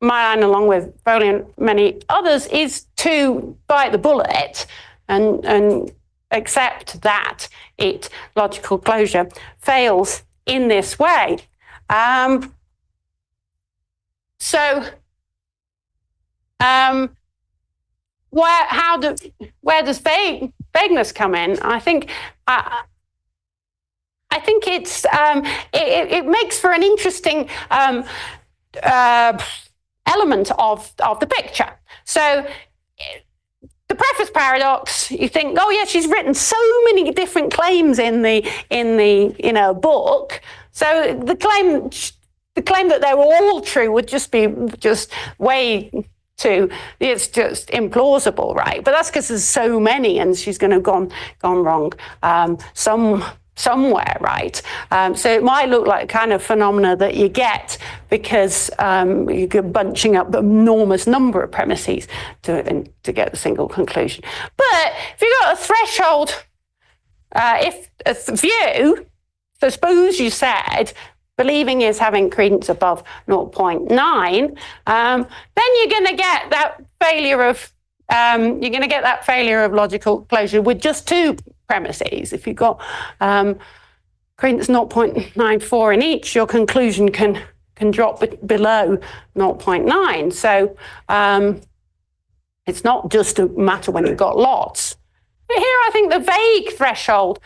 Mine, along with Foley and many others, is to bite the bullet and accept that logical closure fails in this way. Where does vagueness come in? I think it's it makes for an interesting element of the picture. So the preface paradox, you think, oh yeah, she's written so many different claims in the book. So the claim that they're all true would just be way to, it's just implausible, right? But that's because there's so many, and she's going to have gone wrong somewhere, right? So it might look like kind of phenomena that you get because you're bunching up an enormous number of premises to get a single conclusion. But if you've got a threshold, if a view, so suppose you said believing is having credence above 0.9, then you're going to get that failure of logical closure with just two premises. If you've got credence 0.94 in each, your conclusion can drop below 0.9. So it's not just a matter when you've got lots. But here I think the vague threshold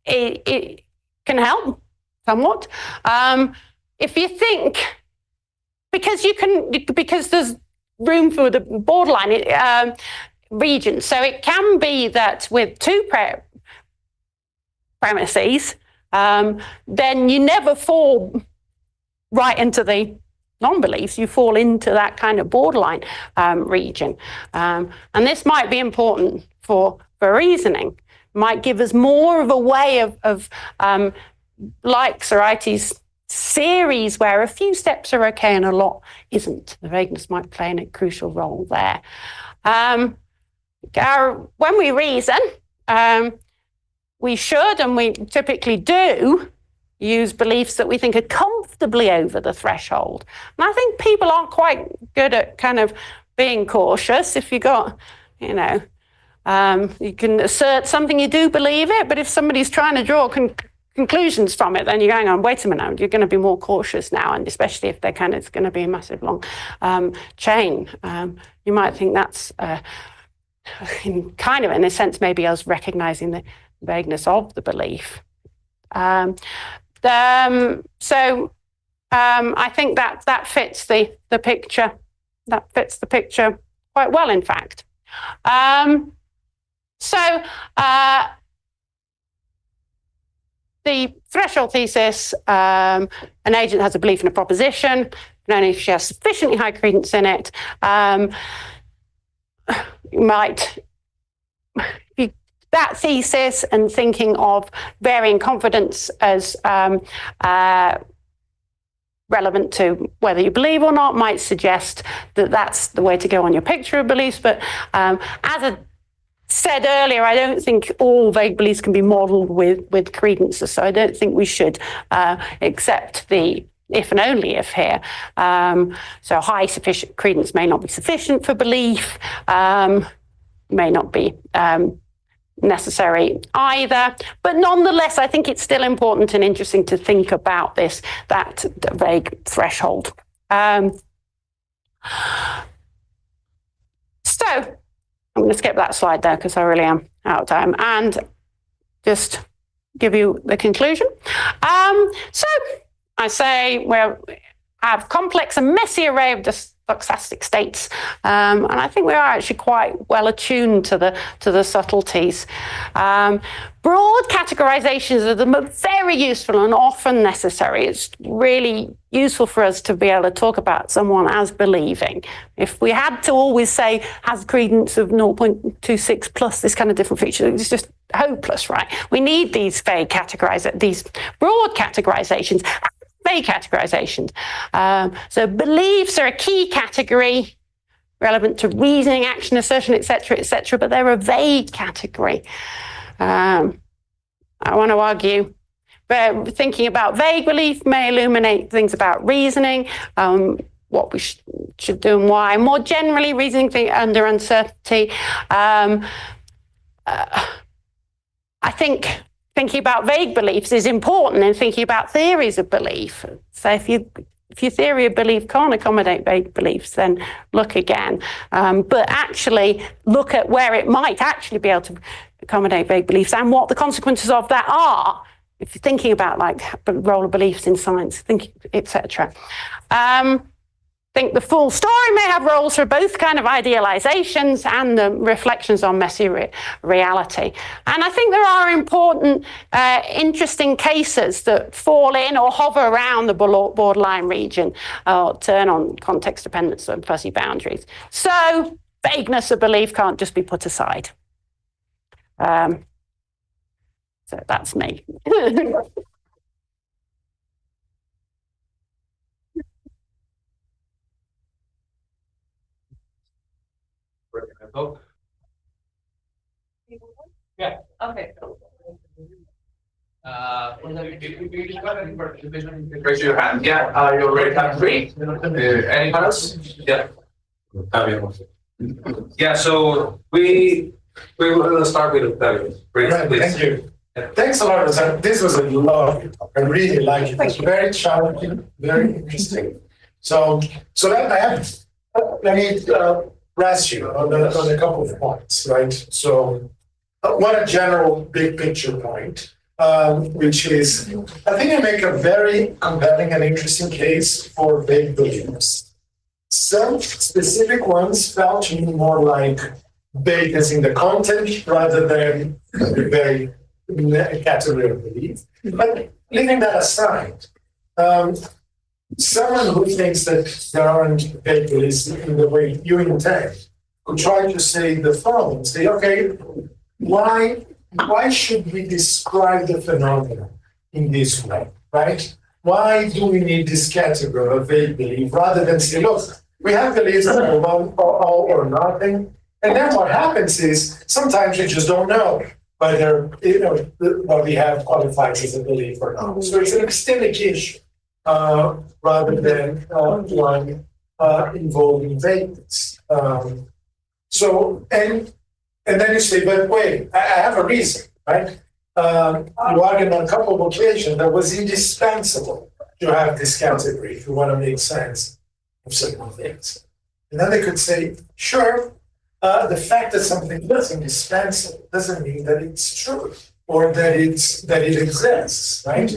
it can help somewhat. If you think, because there's room for the borderline region, so it can be that with two premises, then you never fall right into the non-beliefs, you fall into that kind of borderline region. And this might be important for reasoning, might give us more of a way of like Soraites' series where a few steps are okay and a lot isn't. The vagueness might play a crucial role there. When we reason, we should, and we typically do, use beliefs that we think are comfortably over the threshold. And I think people aren't quite good at kind of being cautious. If you got, you can assert something, you do believe it, but if somebody's trying to draw conclusions from it, then you're going on, wait a minute, you're going to be more cautious now, and especially if it's going to be a massive long chain. You might think that's kind of, in a sense, maybe us recognizing the vagueness of the belief. So I think that fits the picture. That fits the picture quite well, in fact. The threshold thesis, an agent has a belief in a proposition, and only if she has sufficiently high credence in it, you might, that thesis and thinking of varying confidence as relevant to whether you believe or not might suggest that that's the way to go on your picture of beliefs. But as I said earlier, I don't think all vague beliefs can be modelled with credences, so I don't think we should accept the if and only if here. So high sufficient credence may not be sufficient for belief, may not be necessary either, but nonetheless I think it's still important and interesting to think about that vague threshold. So I'm going to skip that slide there because I really am out of time and just give you the conclusion. So I say we have complex and messy array of stochastic states, and I think we are actually quite well attuned to the subtleties. Broad categorizations are very useful and often necessary. It's really useful for us to be able to talk about someone as believing. If we had to always say has credence of 0.26 plus this kind of different feature, it's just hopeless, right? We need these vague these broad categorizations. Vague categorizations. So beliefs are a key category relevant to reasoning, action, assertion, etc., but they're a vague category. I want to argue that thinking about vague belief may illuminate things about reasoning, what we should do and why. More generally, reasoning under uncertainty. I think thinking about vague beliefs is important in thinking about theories of belief. So if your theory of belief can't accommodate vague beliefs, then look again. But actually look at where it might actually be able to accommodate vague beliefs and what the consequences of that are. If you're thinking about like the role of beliefs in science, etc. think the full story may have roles for both kind of idealizations and the reflections on messy reality. And I think there are important, interesting cases that fall in or hover around the borderline region, or turn on context dependence and fuzzy boundaries. So vagueness of belief can't just be put aside. So that's me. Yeah. Okay. Raise your hand. Yeah, you already have three. Anyone else? Yeah. Yeah, so we will start with Octavio. Right, thank you. Thanks a lot, Rosanna. This was a lovely talk. I really like it. It's very challenging, very interesting. So let me press you on a couple of points, right? So one a general big picture point, which is, I think you make a very compelling and interesting case for vague beliefs. Some specific ones felt to me more like vagueness in the content rather than the very category of belief. But leaving that aside, someone who thinks that there aren't vague beliefs in the way you intend could try to say the following: say, okay, why should we describe the phenomenon in this way, right? Why do we need this category of vague belief rather than say, look, we have beliefs that are all or nothing, and then what happens is sometimes we just don't know whether what we have qualifies as a belief or not. So it's an epistemic issue rather than one involving vagueness. So and then you say, but wait, I have a reason, right? You argued on a couple of occasions that was indispensable to have this category if you want to make sense of certain things. And then they could say, sure, the fact that something is indispensable doesn't mean that it's true or that it exists, right?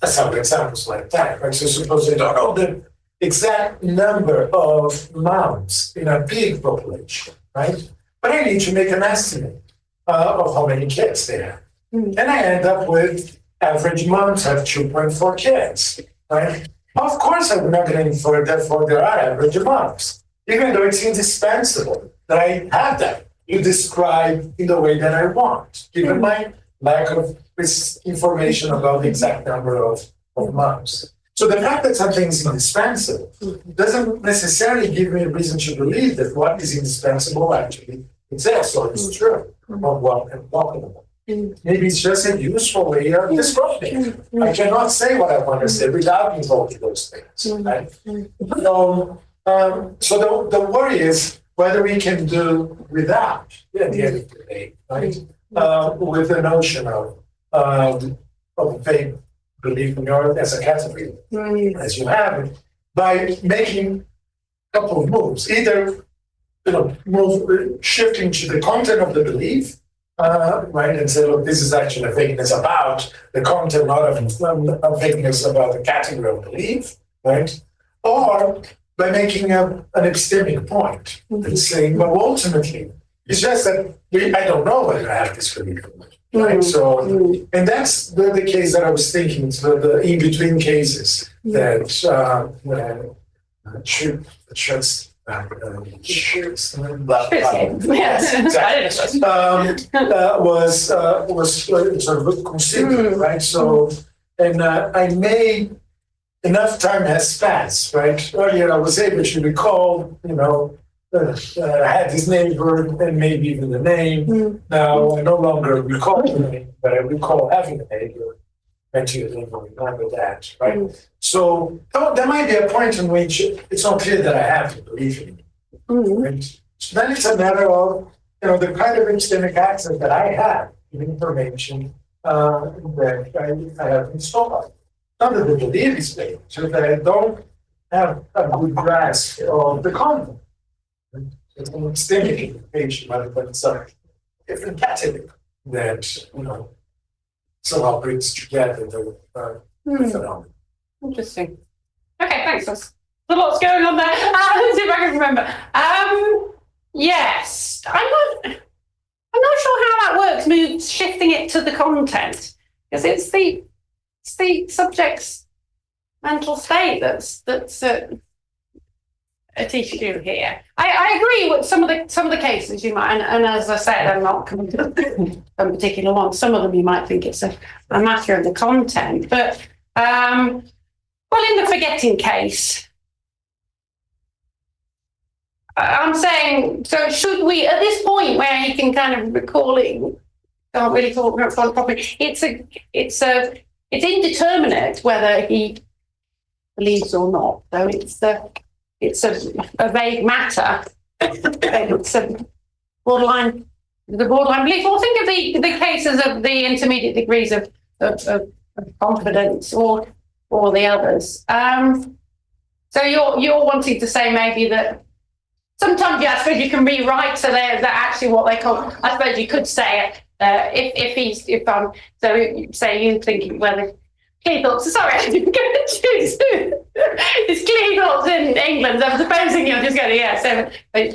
Some examples like that, right? So suppose I don't know the exact number of mounts in a pig population, right? But I need to make an estimate of how many kids they have. And I end up with average mounts have 2.4 kids, right? Of course, I'm not going to infer therefore there are average amounts, even though it's indispensable that I have that. You describe in the way that I want, given my lack of this information about the exact number of mounts. So the fact that something is indispensable doesn't necessarily give me a reason to believe that what is indispensable actually exists or is true of what I'm talking about. Maybe it's just a useful way of describing. I cannot say what I want to say without involving those things, right? So the worry is whether we can do without at the end of the day, right? With the notion of vague belief in your as a category, as you have it, by making a couple of moves, either shifting to the content of the belief, right, and say, look, this is actually a vagueness about the content, not a vagueness about the category of belief, right? Or by making an epistemic point and saying, well, ultimately, it's just that I don't know whether I have this belief or not. Right. So, and that's the case that I was thinking, so the in-between cases that was sort of considered, right? So, and I made enough time has passed, right? Earlier, I was able to recall, I had this neighbor and maybe even the name. Now I no longer recall the name, but I recall having a neighbor. And you remember that, right? So there might be a point in which it's not clear that I have to believe in it. Right? So then it's a matter of, the kind of epistemic access that I have to information that I have installed. Not that the belief is vague, so that I don't have a good grasp of the content. It's an epistemic implication, but it's a different category that, somehow brings together the phenomenon. Interesting. Okay, thanks. There's lots going on there. Let's see if I can remember. Yes, I'm not sure how that works. Shifting it to the content, because it's the subject's mental state that's at issue here. I agree with some of the cases you might, and as I said, I'm not coming to a particular one. Some of them you might think it's a matter of the content, but well, in the forgetting case, I'm saying, so should we, at this point where he can kind of recall it, can't really recall it properly, it's indeterminate whether he believes or not. So it's a vague matter. It's a borderline belief. Or think of the cases of the intermediate degrees of confidence or the others. So you're wanting to say maybe that sometimes, yeah, I suppose you can rewrite so that actually what they call, I suppose you could say so say you thinking, well, clear thoughts, sorry, I'm going to choose. It's clear thoughts in England. I'm supposing you're just going to, yeah.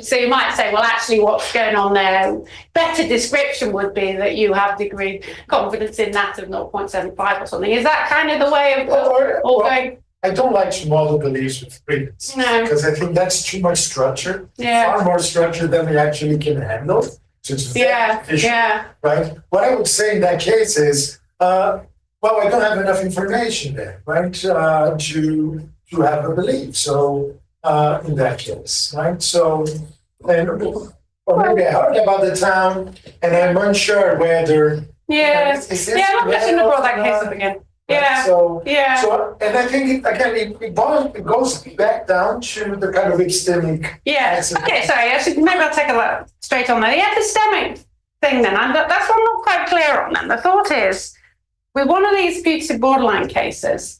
So you might say, well, actually, what's going on there? Better description would be that you have degree confidence in that of 0.75 or something. Is that kind of the way of going? I don't like to model beliefs with frequency because I think that's too much structure. Yeah. Far more structure than we actually can handle. So it's yeah. Right. What I would say in that case is, well, I don't have enough information there, right, to have a belief. So in that case, right. So or maybe I heard about the town and I'm unsure whether. Yeah. I'm not going to draw that case up again. Yeah. So, and I think it goes back down to the kind of epistemic. Yeah. Okay. Sorry. Maybe I'll take a look straight on there. The epistemic thing. Then that's what I'm not quite clear on. Then the thought is, with one of these fugitive borderline cases,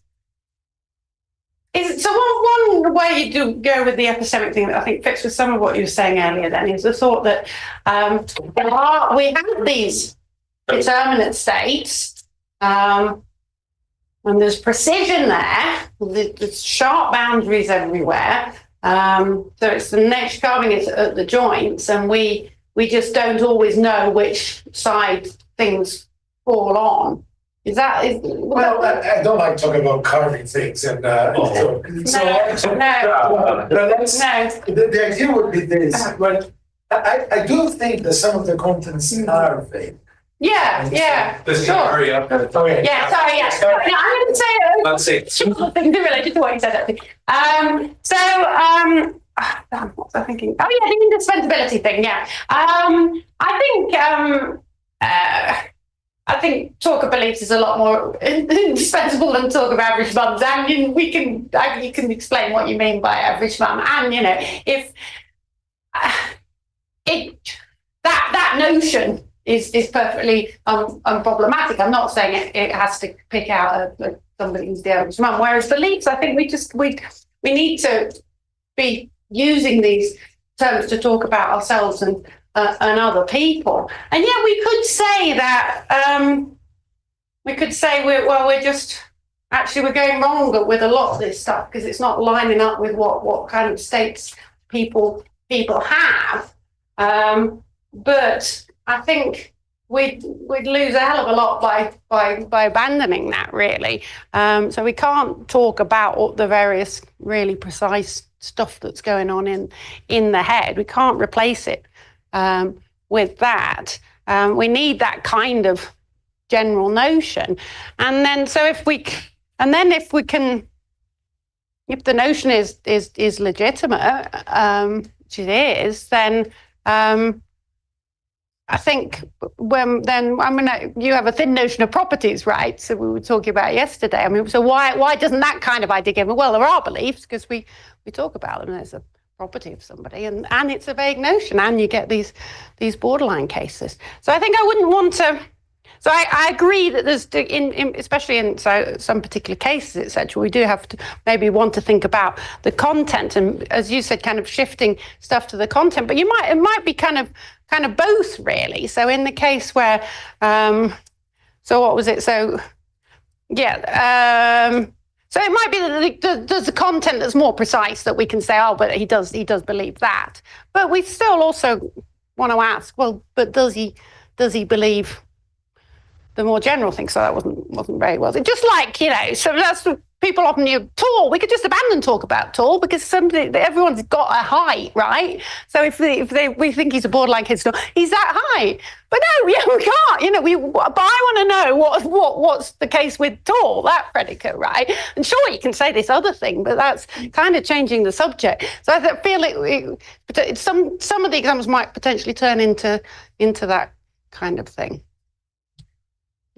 one way you do go with the epistemic thing that I think fits with some of what you were saying earlier. Then is the thought that we have these determinate states. And there's precision there, there's sharp boundaries everywhere. So it's the next carving is at the joints, and we just don't always know which side things fall on. Well, I don't like talking about carving things, and no. The idea would be this. But I do think that some of the contents are vague. Yeah, sure. Hurry up. Okay. Yeah, sorry, yeah. No, I'm going to say Let's see. things related to what you said, I think. What was I thinking? Oh, yeah, the indispensability thing, yeah. I think talk of beliefs is a lot more indispensable than talk of average mums, and you can explain what you mean by average mum, and if that notion is perfectly unproblematic. I'm not saying it has to pick out somebody who's the average mum. Whereas beliefs, I think we need to be using these terms to talk about ourselves and other people. And yeah, we could say that we're going wrong with a lot of this stuff because it's not lining up with what kind of states people have. But I think we'd lose a hell of a lot by abandoning that, really. So we can't talk about all the various really precise stuff that's going on in the head. We can't replace it with that. We need that kind of general notion. And then if the notion is legitimate, which it is, then I think you have a thin notion of properties, right? So we were talking about yesterday. I mean, so why doesn't that kind of idea give? Well, there are beliefs because we talk about them. There's a property of somebody, and it's a vague notion, and you get these borderline cases. So I think I wouldn't want to. So I agree that there's, especially in some particular cases, etc. We do have to maybe want to think about the content, and as you said, kind of shifting stuff to the content. But it might be kind of both, really. So in the case where, so what was it? So yeah, So it might be that there's a content that's more precise that we can say, oh, but he does believe that. But we still also want to ask, well, but does he believe the more general thing? So that wasn't very well. Just like, so that's people often tall. We could just abandon talk about tall because everyone's got a height, right? So if we think he's a borderline kid, he's that high. But no, we can't. But I want to know what's the case with tall, that predicate, right? And sure, you can say this other thing, but that's kind of changing the subject. So I feel like some of the examples might potentially turn into that kind of thing.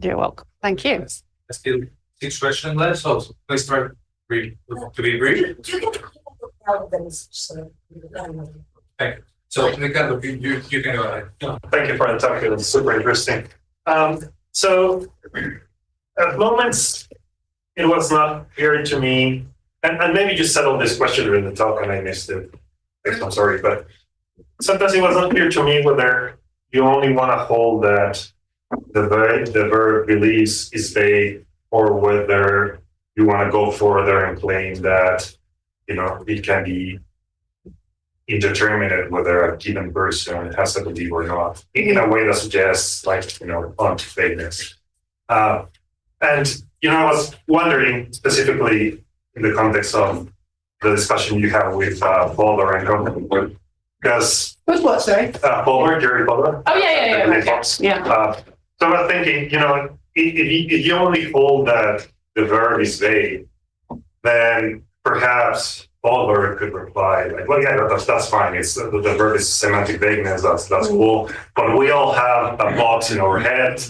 You're welcome. Thank you. Still 6 questions left, so please try to be brief. Thank you. So, Ricardo, you can go ahead. Thank you for the talk. It was super interesting. So, at moments, it was not clear to me, and maybe you settled this question during the talk and I missed it. I'm sorry, but sometimes it was not clear to me whether you only want to hold that the verb believes is vague, or whether you want to go further and claim that, it can be indeterminate whether a given person has a belief or not, in a way that suggests, vagueness. And, I was wondering specifically in the context of the discussion you have with Boulder and company, because... Who's what, sorry? Jerry Boulder. Oh, yeah. Yeah. So I was thinking, if you only hold that the verb is vague, then perhaps Boulder could reply, that's fine. It's the verb is semantic vagueness. That's cool. But we all have a box in our head,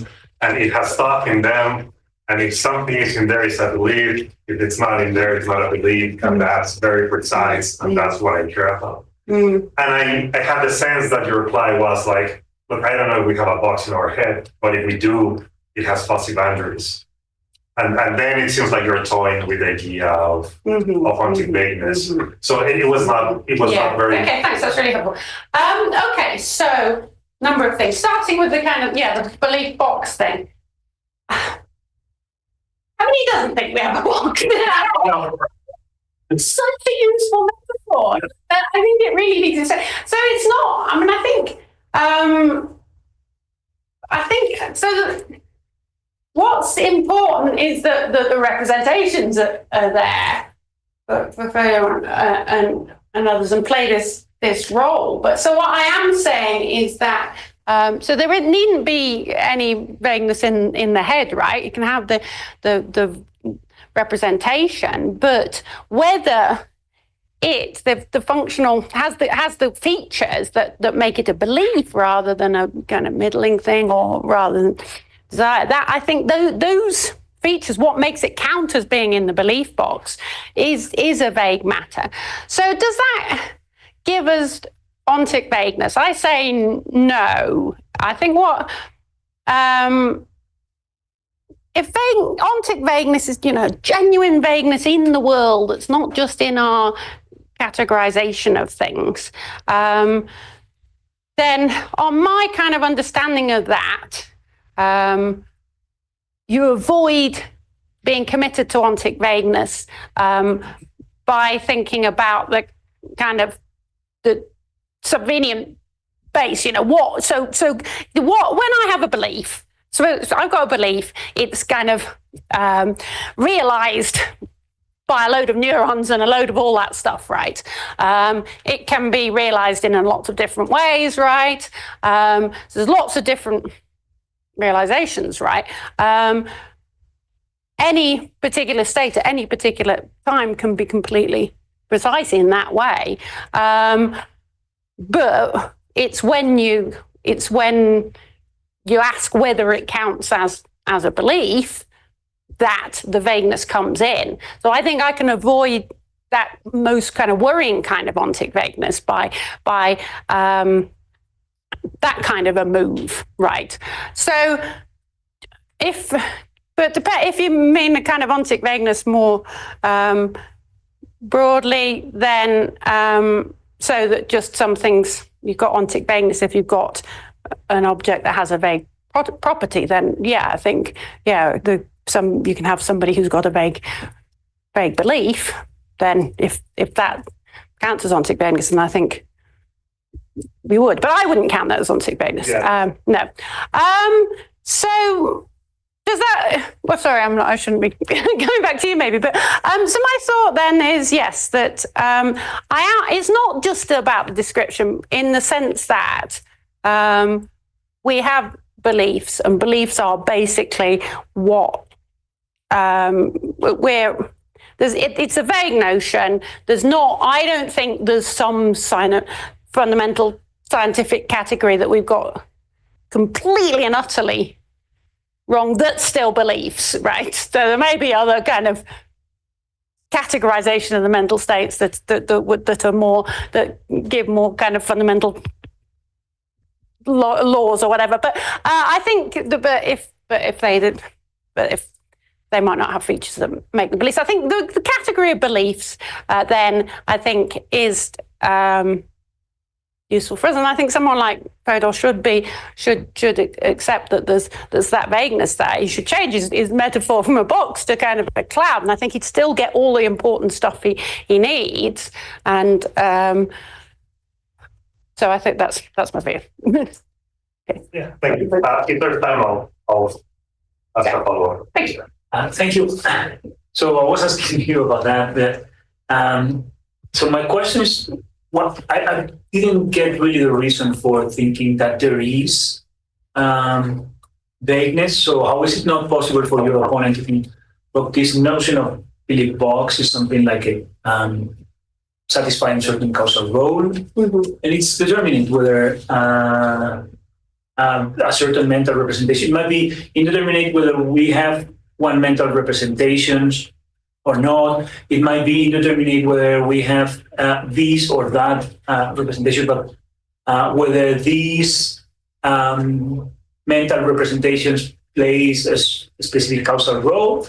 and it has stuff in them. And if something is in there, it's a belief. If it's not in there, it's not a belief. And that's very precise, and that's what I care about. And I had the sense that your reply was like, look, I don't know if we have a box in our head, but if we do, it has fuzzy boundaries. And then it seems like you're toying with the idea of haunting vagueness. So it was not very... Okay, thanks, that's really helpful. Okay, so number of things. Starting with the kind of, the belief box thing. How many doesn't think we have a box? It's such a useful metaphor. I think it really needs to say. So it's not, I think so. What's important is that the representations are there for and others and play this role. But so what I am saying is that so there needn't be any vagueness in the head, right? You can have the representation, but whether the functional has the features that make it a belief rather than a kind of middling thing, or rather than that, I think those features, what makes it count as being in the belief box, is a vague matter. So does that give us ontic vagueness? I say no. I think if ontic vagueness is, genuine vagueness in the world, it's not just in our categorization of things, then on my kind of understanding of that, you avoid being committed to ontic vagueness by thinking about the kind of the subvenient base, when I have a belief, so I've got a belief, it's kind of realized by a load of neurons and a load of all that stuff, right? It can be realized in lots of different ways, right? So there's lots of different realizations, right? Any particular state at any particular time can be completely precise in that way. But it's when you ask whether it counts as a belief that the vagueness comes in. So I think I can avoid that most kind of worrying kind of ontic vagueness by that kind of a move, right? So if you mean a kind of ontic vagueness more broadly, then so that just some things, you've got ontic vagueness if you've got an object that has a vague property, then I think you can have somebody who's got a vague vague belief, then if that counts as ontic vagueness, then I think we would. But I wouldn't count that as ontic vagueness. Yeah. No. So does that? Well, sorry, I shouldn't be going back to you, maybe. But so my thought then is yes, that it's not just about the description in the sense that we have beliefs, and beliefs are basically what it's a vague notion. There's not. I don't think there's some fundamental scientific category that we've got completely and utterly wrong that's still beliefs, right? So there may be other kind of categorization of the mental states that are more, that give more kind of fundamental laws or whatever. But I think if they might not have features that make them beliefs. I think the category of beliefs then I think is useful for us, and I think someone like Fodor should accept that there's that vagueness there. He should change his metaphor from a box to kind of a cloud, and I think he'd still get all the important stuff he needs. And so I think that's my view. Okay. Yeah, thank you. If there's time, I'll ask a follow-up. Thank you. Thank you. So I was asking you about that. So my question is, I didn't get really the reason for thinking that there is vagueness. So how is it not possible for your opponent to think, look, this notion of belief box is something like a satisfying certain causal role, and it's determined whether a certain mental representation might be indeterminate whether we have one mental representations or not. It might be indeterminate whether we have this or that representation, but whether these mental representations plays a specific causal role,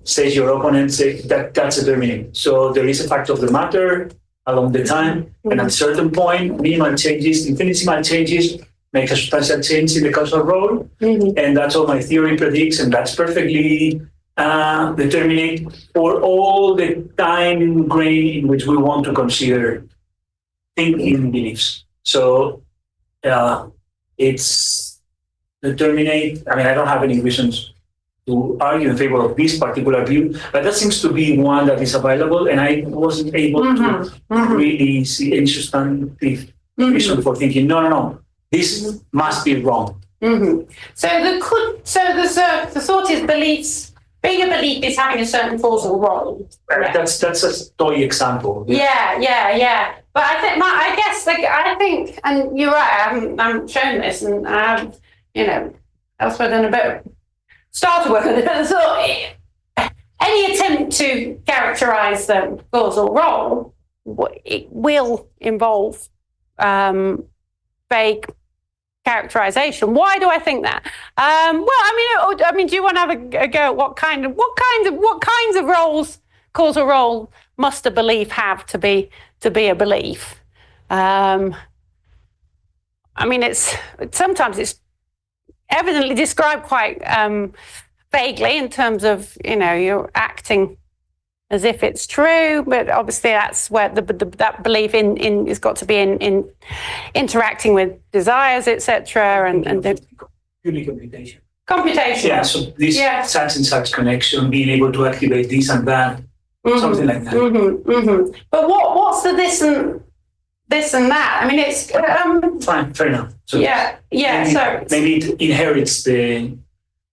says your opponent, say that's determinate. So there is a fact of the matter along the time, and at a certain point, minimal changes, infinitesimal changes, make a substantial change in the causal role, and that's what my theory predicts, and that's perfectly determinate for all the time grain in which we want to consider thinking beliefs. So it's determinate. I mean, I don't have any reasons to argue in favor of this particular view, but that seems to be one that is available, and I wasn't able to really see any substantive reason for thinking, no, this must be wrong. So the thought is beliefs. Being a belief is having a certain causal role. That's a toy example. Yeah. But I think, and you're right. I haven't shown this, and I have, elsewhere done a bit of started work on it. But so any attempt to characterize the causal role, it will involve vague characterization. Why do I think that? Do you want to have a go at what kinds of roles, causal role, must a belief have to be a belief? Sometimes it's evidently described quite vaguely in terms of you're acting as if it's true, but obviously that's where that belief in has got to be in interacting with desires, etc. and Purely computation. Computation. Yeah, so this such and such connection, being able to activate this and that, something like that. But what's the this and that? I mean, it's fine, fair enough. So maybe it inherits the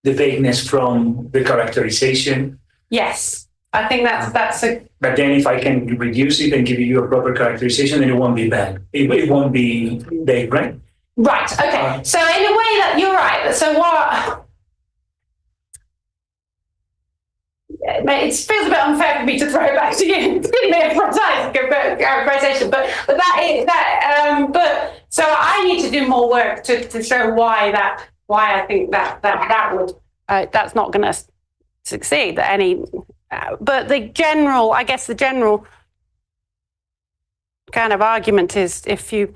vagueness from the characterization. Yes. I think that's a. But then, if I can reduce it and give you a proper characterization, then it won't be bad. It won't be vague, right? Right. Okay. So in a way that you're right. So what? It feels a bit unfair for me to throw it back to you. Give me a precise characterization, but so I need to do more work to show why I think that would that's not going to succeed at any. But the general kind of argument is if you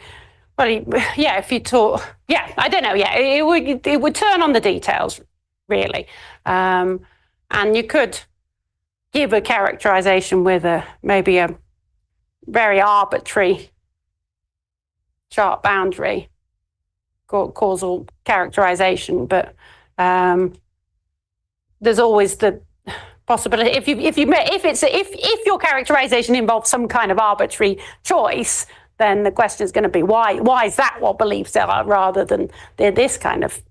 talk, I don't know, it would turn on the details, really. And you could give a characterization with maybe a very arbitrary sharp boundary, causal characterization, but there's always the possibility if your characterization involves some kind of arbitrary choice, then the question is going to be why is that what beliefs are rather than this kind of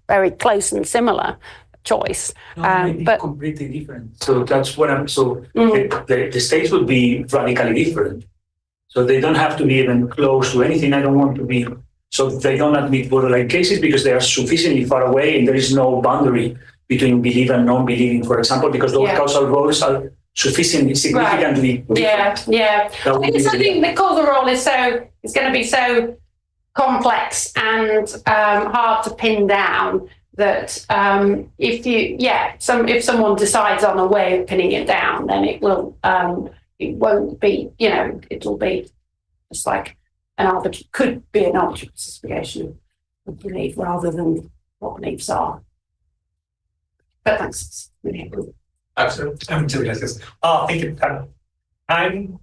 very close and similar choice. But completely different. So that's what I'm. So the states would be radically different. So they don't have to be even close to anything. I don't want to be. So they don't admit borderline cases because they are sufficiently far away and there is no boundary between belief and non-believing, for example, because those causal roles are sufficiently significantly different. Yeah. I think the causal role is going to be so complex and hard to pin down that if someone decides on a way of pinning it down, then it won't be, it'll be just like could be an arbitrary classification of belief rather than what beliefs are. But thanks. Absolutely. Gracias. Thank you. I'm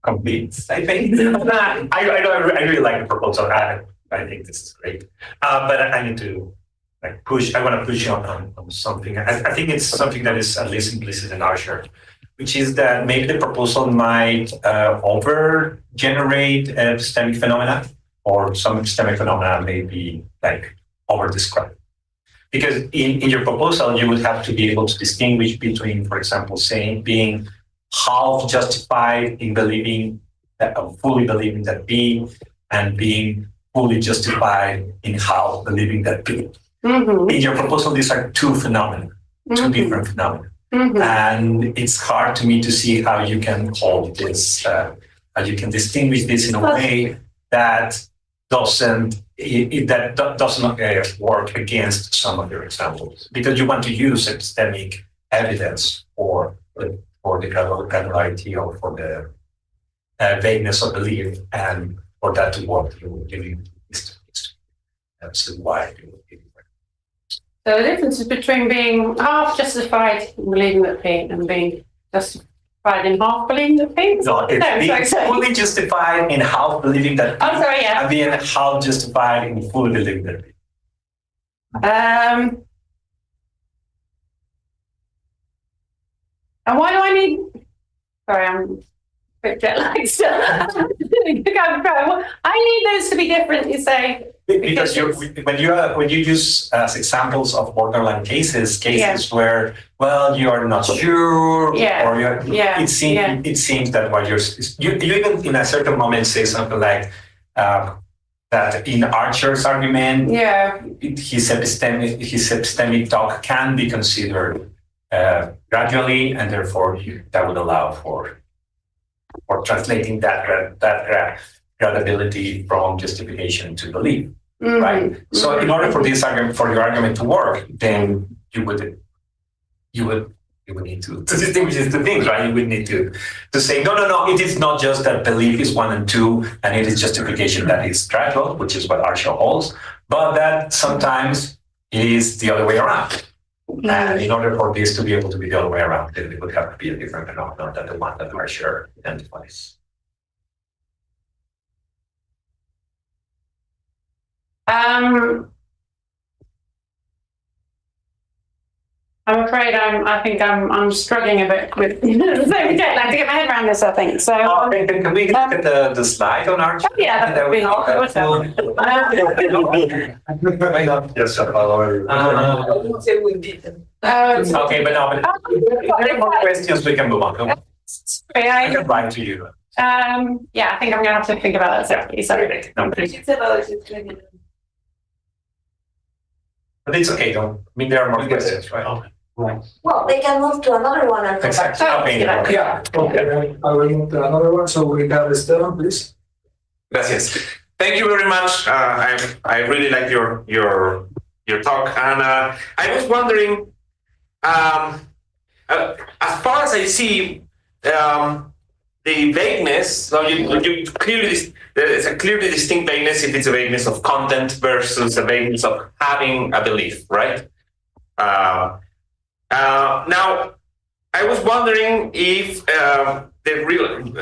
complete, I think. I really like the proposal. I think this is great. But I need to push. I want to push on something. I think it's something that is at least implicit in our shirt, which is that maybe the proposal might over-generate epistemic phenomena, or some epistemic phenomena may be over-described. Because in your proposal, you would have to be able to distinguish between, for example, being half justified in believing that, fully believing that B, and being fully justified in half believing that B. Mm-hmm. In your proposal, these are two phenomena, two different phenomena. Mm-hmm. And it's hard to me to see how you can hold this, how you can distinguish this in a way that doesn't work against some of your examples, because you want to use epistemic evidence for the granularity or for the vagueness of belief, and for that to work, you will give that's why. So the difference is between being half justified in believing that P and being justified in half believing that P? No, it's being fully justified in half believing that P, and being half justified in fully believing that P. And why do I need... Sorry, I'm a bit jet lagged still. I need those to be different, you say. Because when you use as examples of borderline cases where you are not sure, or it seems that what you even in a certain moment say something like that in Archer's argument, his epistemic talk can be considered gradually, and therefore that would allow for translating that gradability from justification to belief. Mm-hmm. Right. So in order for this argument, for your argument to work, then you would need to distinguish these two things, right? You would need to say, no, it is not just that belief is 1 and 2, and it is justification that is gradual, which is what Archer holds, but that sometimes it is the other way around. Mm-hmm. And in order for this to be able to be the other way around, then it would have to be a different phenomenon than the one that Archer identifies. I'm afraid I think I'm struggling a bit with to get my head around this, I think. So can we look at the slide on Archer? Oh, yeah, that would be helpful. Yes, okay, but if there are more questions, we can move on. I can write to you. I think I'm going to have to think about that separately. Sorry. But it's okay, there are more questions, right? Well, they can move to another one and come back. Exactly. Okay. Okay, I will move to another one. So we have Esteban, please. Gracias. Thank you very much. I really like your talk, and I was wondering, as far as I see, the vagueness. So you clearly there is a clearly distinct vagueness if it's a vagueness of content versus a vagueness of having a belief, right? Now, I was wondering if the real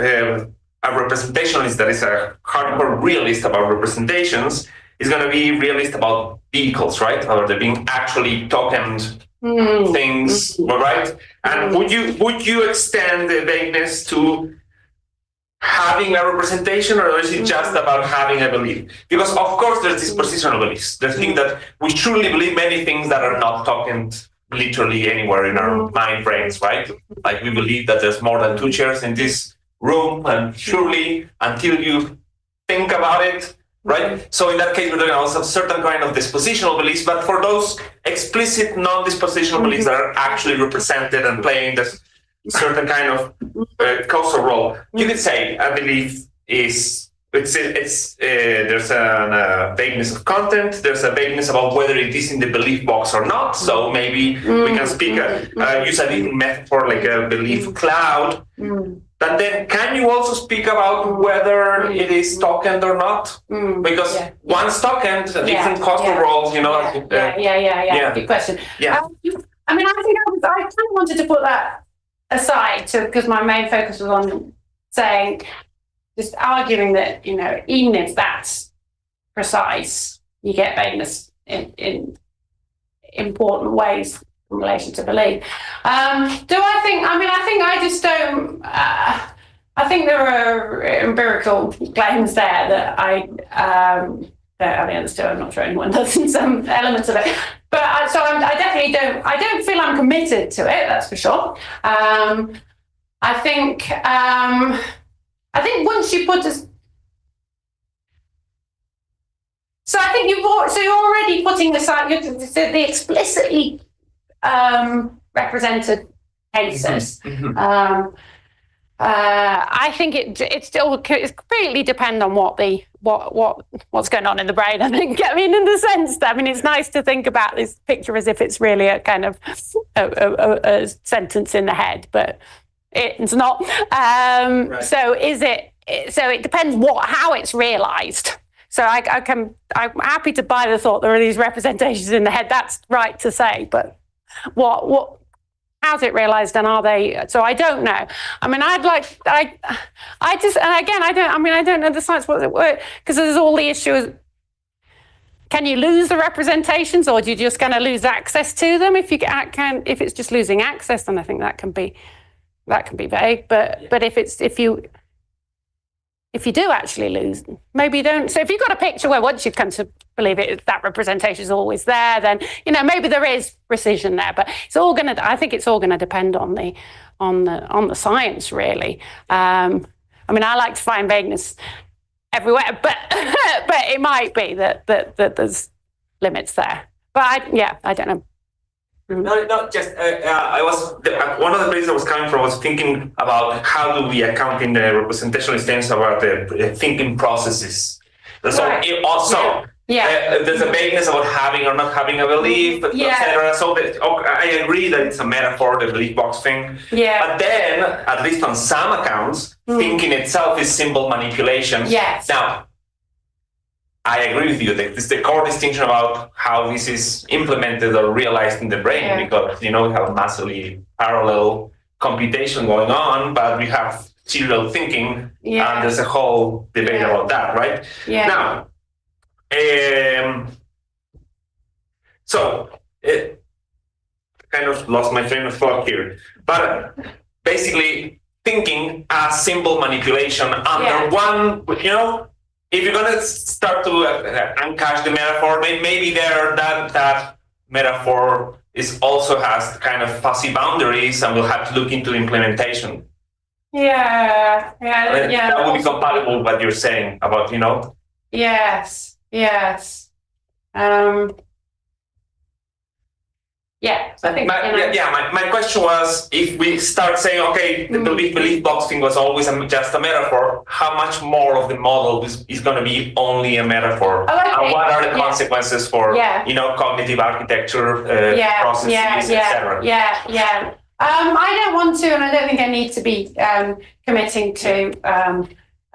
a representationalist that is a hardcore realist about representations is going to be realist about vehicles, right? Or they're being actually tokened things, right? And would you extend the vagueness to having a representation, or is it just about having a belief? Because of course there's this positional beliefs. There's things that we truly believe many things that are not tokened literally anywhere in our mind frames, right? Like we believe that there's more than 2 chairs in this room, and surely until you think about it, right? So in that case, we're doing also certain kind of dispositional beliefs, but for those explicit non-dispositional beliefs that are actually represented and playing this certain kind of causal role, you could say a belief is there's a vagueness of content, there's a vagueness about whether it is in the belief box or not. So maybe we can speak use a different metaphor like a belief cloud. But then can you also speak about whether it is tokened or not? Because one's tokened, different causal roles, you know. Good question. Yeah. I mean, I think I kind of wanted to put that aside because my main focus was on saying, just arguing that, you know, even if that's precise, you get vagueness in important ways in relation to belief. Do I think, I just don't, I think there are empirical claims there that I understood. I'm not sure anyone does in some elements of it. But I definitely don't feel I'm committed to it, that's for sure. I think once you put us, so I think you're already putting aside the explicitly represented cases. I think it's completely depend on what's going on in the brain. I think. I mean, in the sense that it's nice to think about this picture as if it's really a kind of a sentence in the head, but it's not. Right. So is it? So it depends how it's realised. So I'm happy to buy the thought there are these representations in the head. That's right to say, but how's it realised, and are they? So I don't know. I mean, I don't know the science because there's all the issues. Can you lose the representations, or do you just going to lose access to them? If it's just losing access, then I think that can be vague. But if you do actually lose, maybe you don't. So if you've got a picture where once you've come to believe it, that representation is always there, then maybe there is precision there. But I think it's all gonna depend on the science, really. I like to find vagueness everywhere, but it might be that there's limits there. But I don't know. No, not just. I was one of the places I was coming from was thinking about how do we account in the representational sense about the thinking processes. So right. It also there's a vagueness about having or not having a belief, etc. So I agree that it's a metaphor, the belief box thing. Yeah. But then, at least on some accounts, thinking itself is symbol manipulation. Yes. Now, I agree with you that it's the core distinction about how this is implemented or realized in the brain, because we have massively parallel computation going on, but we have serial thinking, and there's a whole debate about that, right? Yeah. Now, kind of lost my train of thought here, but basically thinking as symbol manipulation under one, if you're going to start to uncache the metaphor, maybe that metaphor also has kind of fuzzy boundaries, and we'll have to look into implementation. Yeah. That would be compatible with what you're saying about, Yes. I think. My question was, if we start saying, okay, the belief box thing was always just a metaphor, how much more of the model is going to be only a metaphor? And what are the consequences for, cognitive architecture, processes, etc.? Yeah. I don't want to, and I don't think I need to be committing to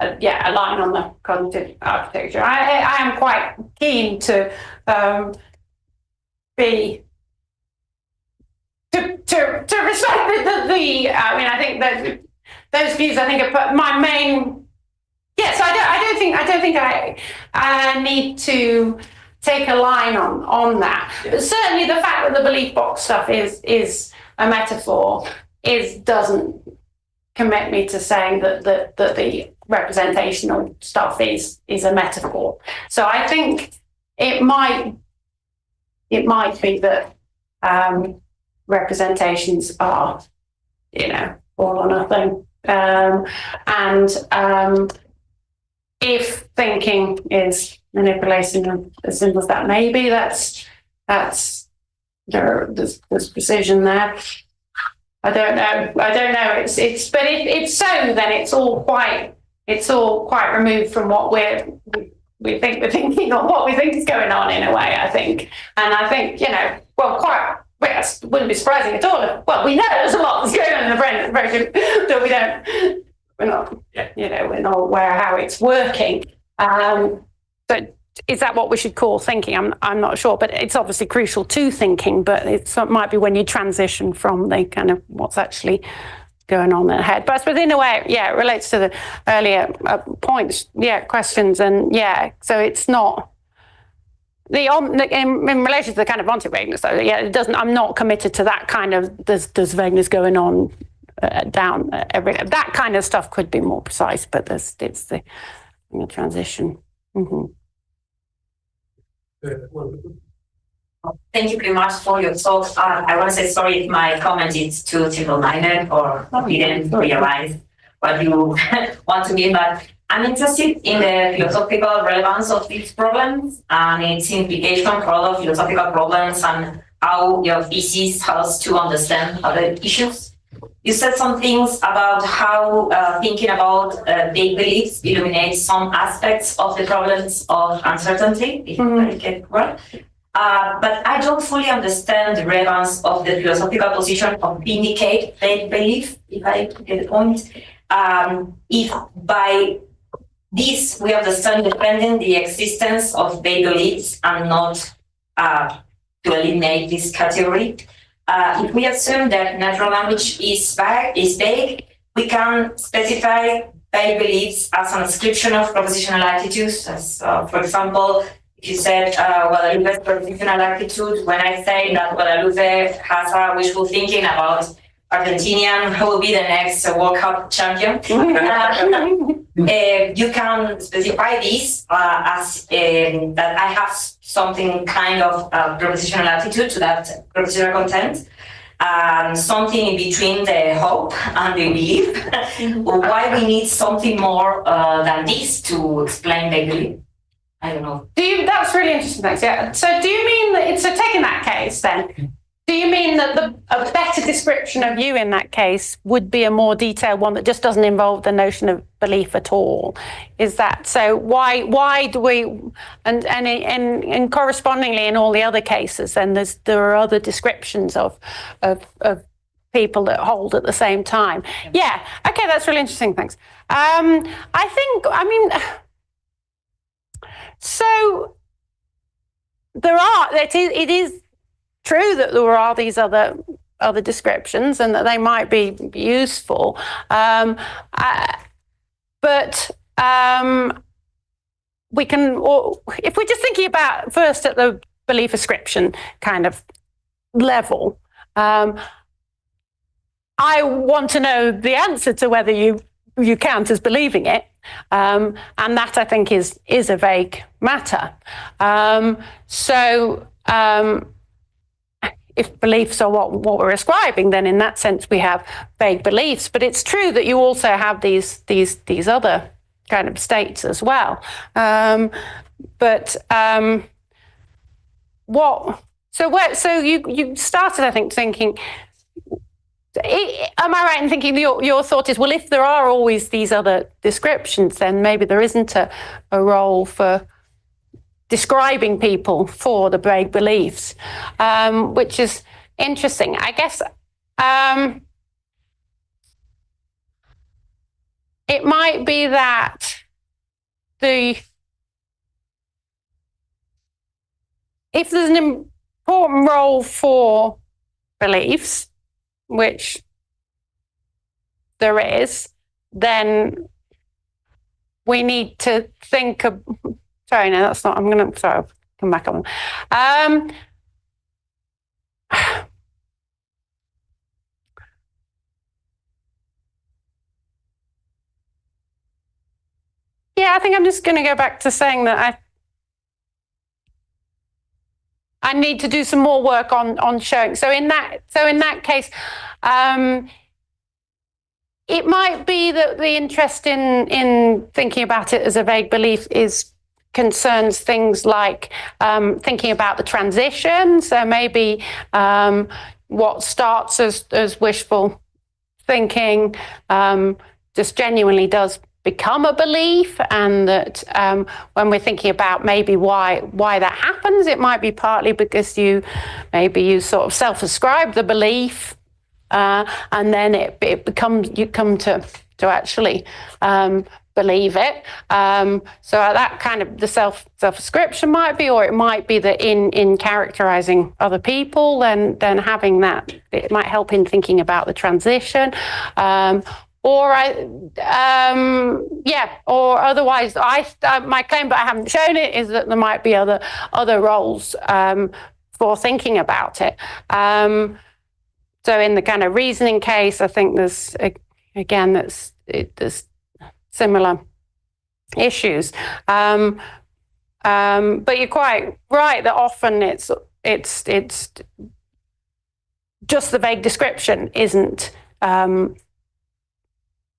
a line on the cognitive architecture. I am quite keen to to respect I mean, I think that those views, I think, are my main. Yes, I don't think I need to take a line on that. But certainly, the fact that the belief box stuff is a metaphor doesn't commit me to saying that the representational stuff is a metaphor. So I think it might be that representations are, all or nothing, and if thinking is manipulation as simple as that, maybe there's precision there. I don't know. It's but if so, then it's all quite removed from what we think we're thinking, or what we think is going on, in a way, I think. And I think, it wouldn't be surprising at all. Well, we know there's a lot that's going on in the brain that we're not aware of how it's working. But is that what we should call thinking? I'm not sure, but it's obviously crucial to thinking, but it might be when you transition from the kind of what's actually going on in the head. But I suppose in a way, it relates to the earlier points, questions, and so it's not in relation to the kind of vagueness. So it doesn't. I'm not committed to that kind of there's vagueness going on down that kind of stuff could be more precise, but it's the transition. Mm-hmm. Thank you very much for your talk. I want to say sorry if my comment is too simple-minded or didn't realize what you want to mean, but I'm interested in the philosophical relevance of these problems and its implication for other philosophical problems and how your thesis helps to understand other issues. You said some things about how thinking about vague beliefs illuminates some aspects of the problems of uncertainty, if I get it right. But I don't fully understand the relevance of the philosophical position of vindicate vague belief, if I get the point. If by this we understand defending the existence of vague beliefs and not to eliminate this category. If we assume that natural language is vague, we can specify vague beliefs as an description of propositional attitudes. As, for example, if you said Guadalupe's propositional attitude, when I say that Guadalupe has a wishful thinking about Argentinian who will be the next World Cup champion, you can specify this as that I have something kind of propositional attitude to that propositional content, something in between the hope and the belief. Why we need something more than this to explain the belief? I don't know. That's really interesting, thanks. Yeah. So do you mean that taking that case then? Do you mean that a better description of you in that case would be a more detailed one that just doesn't involve the notion of belief at all? Is that so? Why do we and correspondingly in all the other cases? Then there are other descriptions of people that hold at the same time. Yeah. Okay, that's really interesting. Thanks. So there are. It is true that there are these other descriptions and that they might be useful, but we can, or if we're just thinking about first at the belief ascription kind of level, I want to know the answer to whether you count as believing it, and that I think is a vague matter. If beliefs are what we're ascribing, then in that sense we have vague beliefs. But it's true that you also have these other kind of states as well. So you started, I think, thinking. Am I right in thinking your thought is, well, if there are always these other descriptions, then maybe there isn't a role for describing people for the vague beliefs, which is interesting. I guess it might be that if there's an important role for beliefs, which there is, then we need to think of, sorry, no, that's not, sorry, I'll come back on. Yeah, I think I'm just going to go back to saying that I need to do some more work on showing. So in that case, it might be that the interest in thinking about it as a vague belief concerns things like thinking about the transition. So maybe what starts as wishful thinking just genuinely does become a belief, and that when we're thinking about maybe why that happens, it might be partly because you sort of self-ascribe the belief, and then it becomes, you come to actually believe it. So that kind of the self-ascription might be, or it might be that in characterizing other people, then having that, it might help in thinking about the transition. Or otherwise, my claim, but I haven't shown it, is that there might be other roles for thinking about it. So in the kind of reasoning case, I think there's similar issues. But you're quite right that often it's just the vague description isn't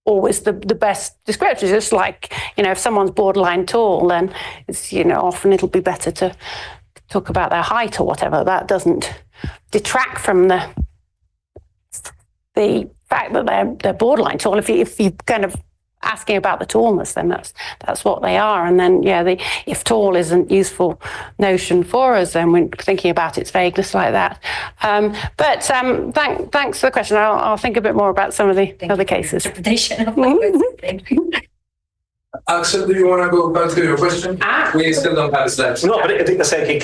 always the best description. It's just like, if someone's borderline tall, then it's, often it'll be better to talk about their height or whatever. That doesn't detract from the fact that they're borderline tall. If you kind of asking about the tallness, then that's what they are. And then if tall isn't useful notion for us, then we're thinking about its vagueness like that. But thanks for the question. I'll think a bit more about some of the other cases. Interpretation of Axel, do you want to go back to your question? We still don't have slides. No, but it's okay.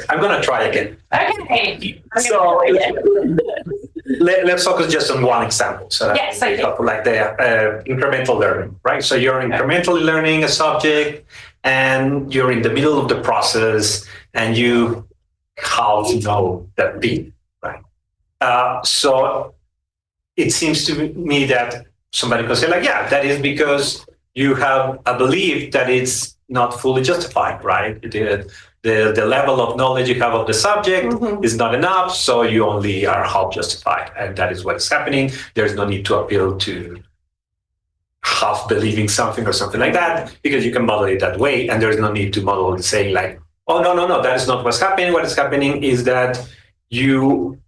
I'm going to try again. Okay. So let's focus just on one example. So yes, like the incremental learning, right? So you're incrementally learning a subject, and you're in the middle of the process, and you how to know that beat, right? So it seems to me that somebody could say, like, yeah, that is because you have a belief that it's not fully justified, right? The level of knowledge you have of the subject is not enough, so you only are half justified, and that is what is happening. There's no need to appeal to half believing something or something like that, because you can model it that way, and there's no need to model it saying like, oh, no, that is not what's happening. What is happening is that you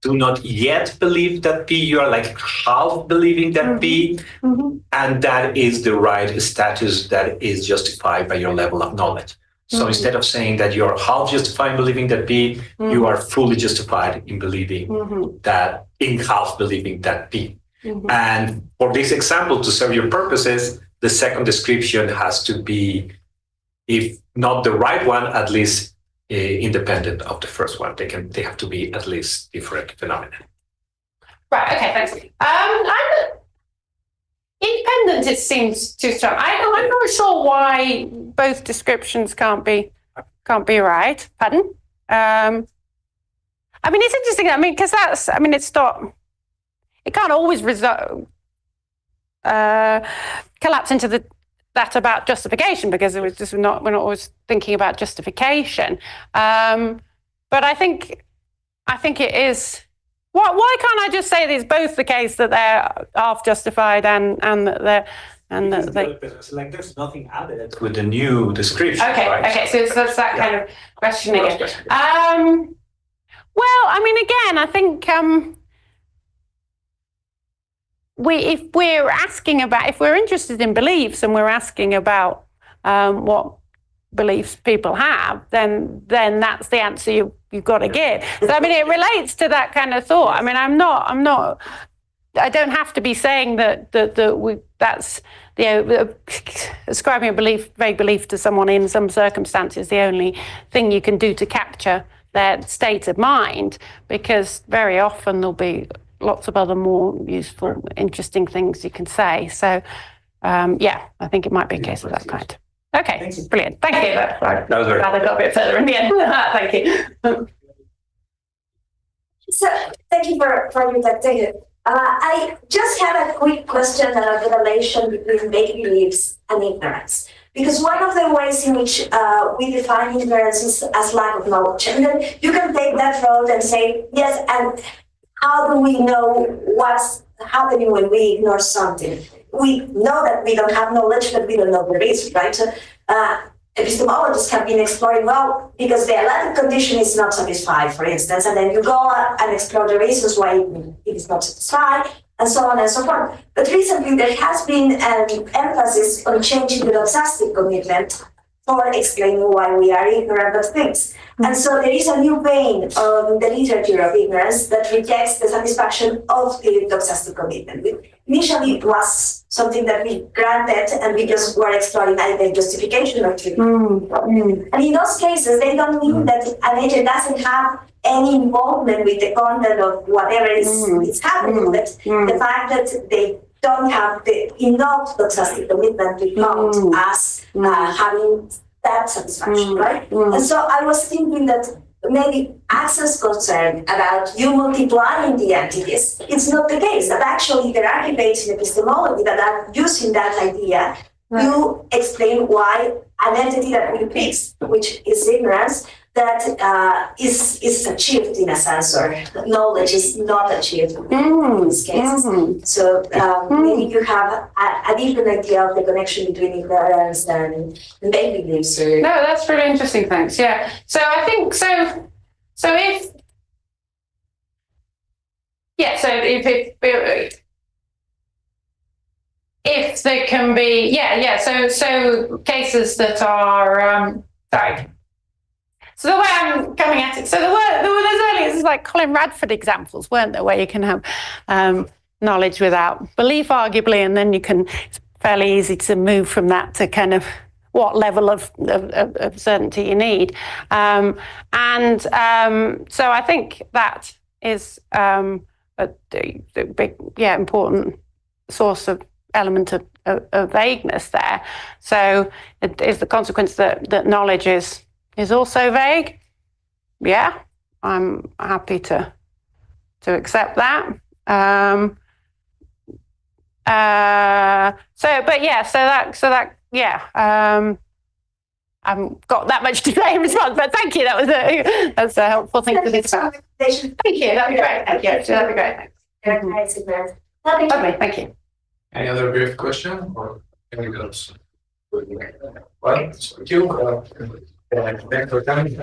do not yet believe that P, you are like half believing that P, and that is the right status that is justified by your level of knowledge. So instead of saying that you're half justified in believing that P, you are fully justified in believing that, in half believing that P. And for this example, to serve your purposes, the second description has to be, if not the right one, at least independent of the first one. They have to be at least different phenomena. Right. Okay. Thanks. Independent. It seems too strong. I'm not sure why both descriptions can't be right. Pardon? It's interesting. Because that's. It's not. It can't always collapse into that about justification, because it was just we're not always thinking about justification. But I think it is. Why can't I just say that it's both the case that they're half justified and that they. Like there's nothing added with the new description. Okay. Right? Okay. So it's that kind of question again. Well, again, I think. If we're interested in beliefs and we're asking about what beliefs people have, then that's the answer you've got to give. So it relates to that kind of thought. I don't have to be saying that's ascribing a vague belief to someone in some circumstances the only thing you can do to capture their state of mind, because very often there'll be lots of other more useful, interesting things you can say. So, yeah, I think it might be a case of that kind. Okay, brilliant. Thank you. That was very. Glad I got a bit further in the end. Thank you. So, thank you for your talk. Thank you. I just have a quick question about the relation between make beliefs and ignorance. Because one of the ways in which we define ignorance is as lack of knowledge. And then you can take that road and say, yes, and how do we know what's happening when we ignore something? We know that we don't have knowledge, but we don't know the reason, right? So, epistemologists have been exploring, well, because the allotted condition is not satisfied, for instance, and then you go and explore the reasons why it is not satisfied, and so on and so forth. But recently there has been an emphasis on changing the doxastic commitment for explaining why we are ignorant of things. And so there is a new vein on the literature of ignorance that rejects the satisfaction of the doxastic commitment. Initially, it was something that we granted, and we just were exploring the justification of treatment. And in those cases, they don't mean that an agent doesn't have any involvement with the content of whatever is happening, but the fact that they don't have enough doxastic commitment to count as having that satisfaction, right? And so I was thinking that maybe access concern about you multiplying the entities, it's not the case. That actually there are debates in epistemology that are using that idea to explain why an entity that we fix, which is ignorance, that is achieved in a sense, or knowledge is not achieved in this case. So maybe you have a different idea of the connection between ignorance and make beliefs. No, that's really interesting. Thanks. Yeah. So I think so. So if there can be, so cases that are sorry. So the way I'm coming at it, so there was earlier, like Colin Radford examples, weren't there, where you can have knowledge without belief, arguably, and then it's fairly easy to move from that to kind of what level of certainty you need. So I think that is a big, important source of element of vagueness there. So it is the consequence that knowledge is also vague. Yeah, I'm happy to accept that. I haven't got that much to say in response, but thank you. That's a helpful thing to discuss. Thank you. That'd be great. Thank you. That'd be great. Thanks. Lovely. Thank you. Any other brief question or anything else? Well, thank you. Thanks for coming.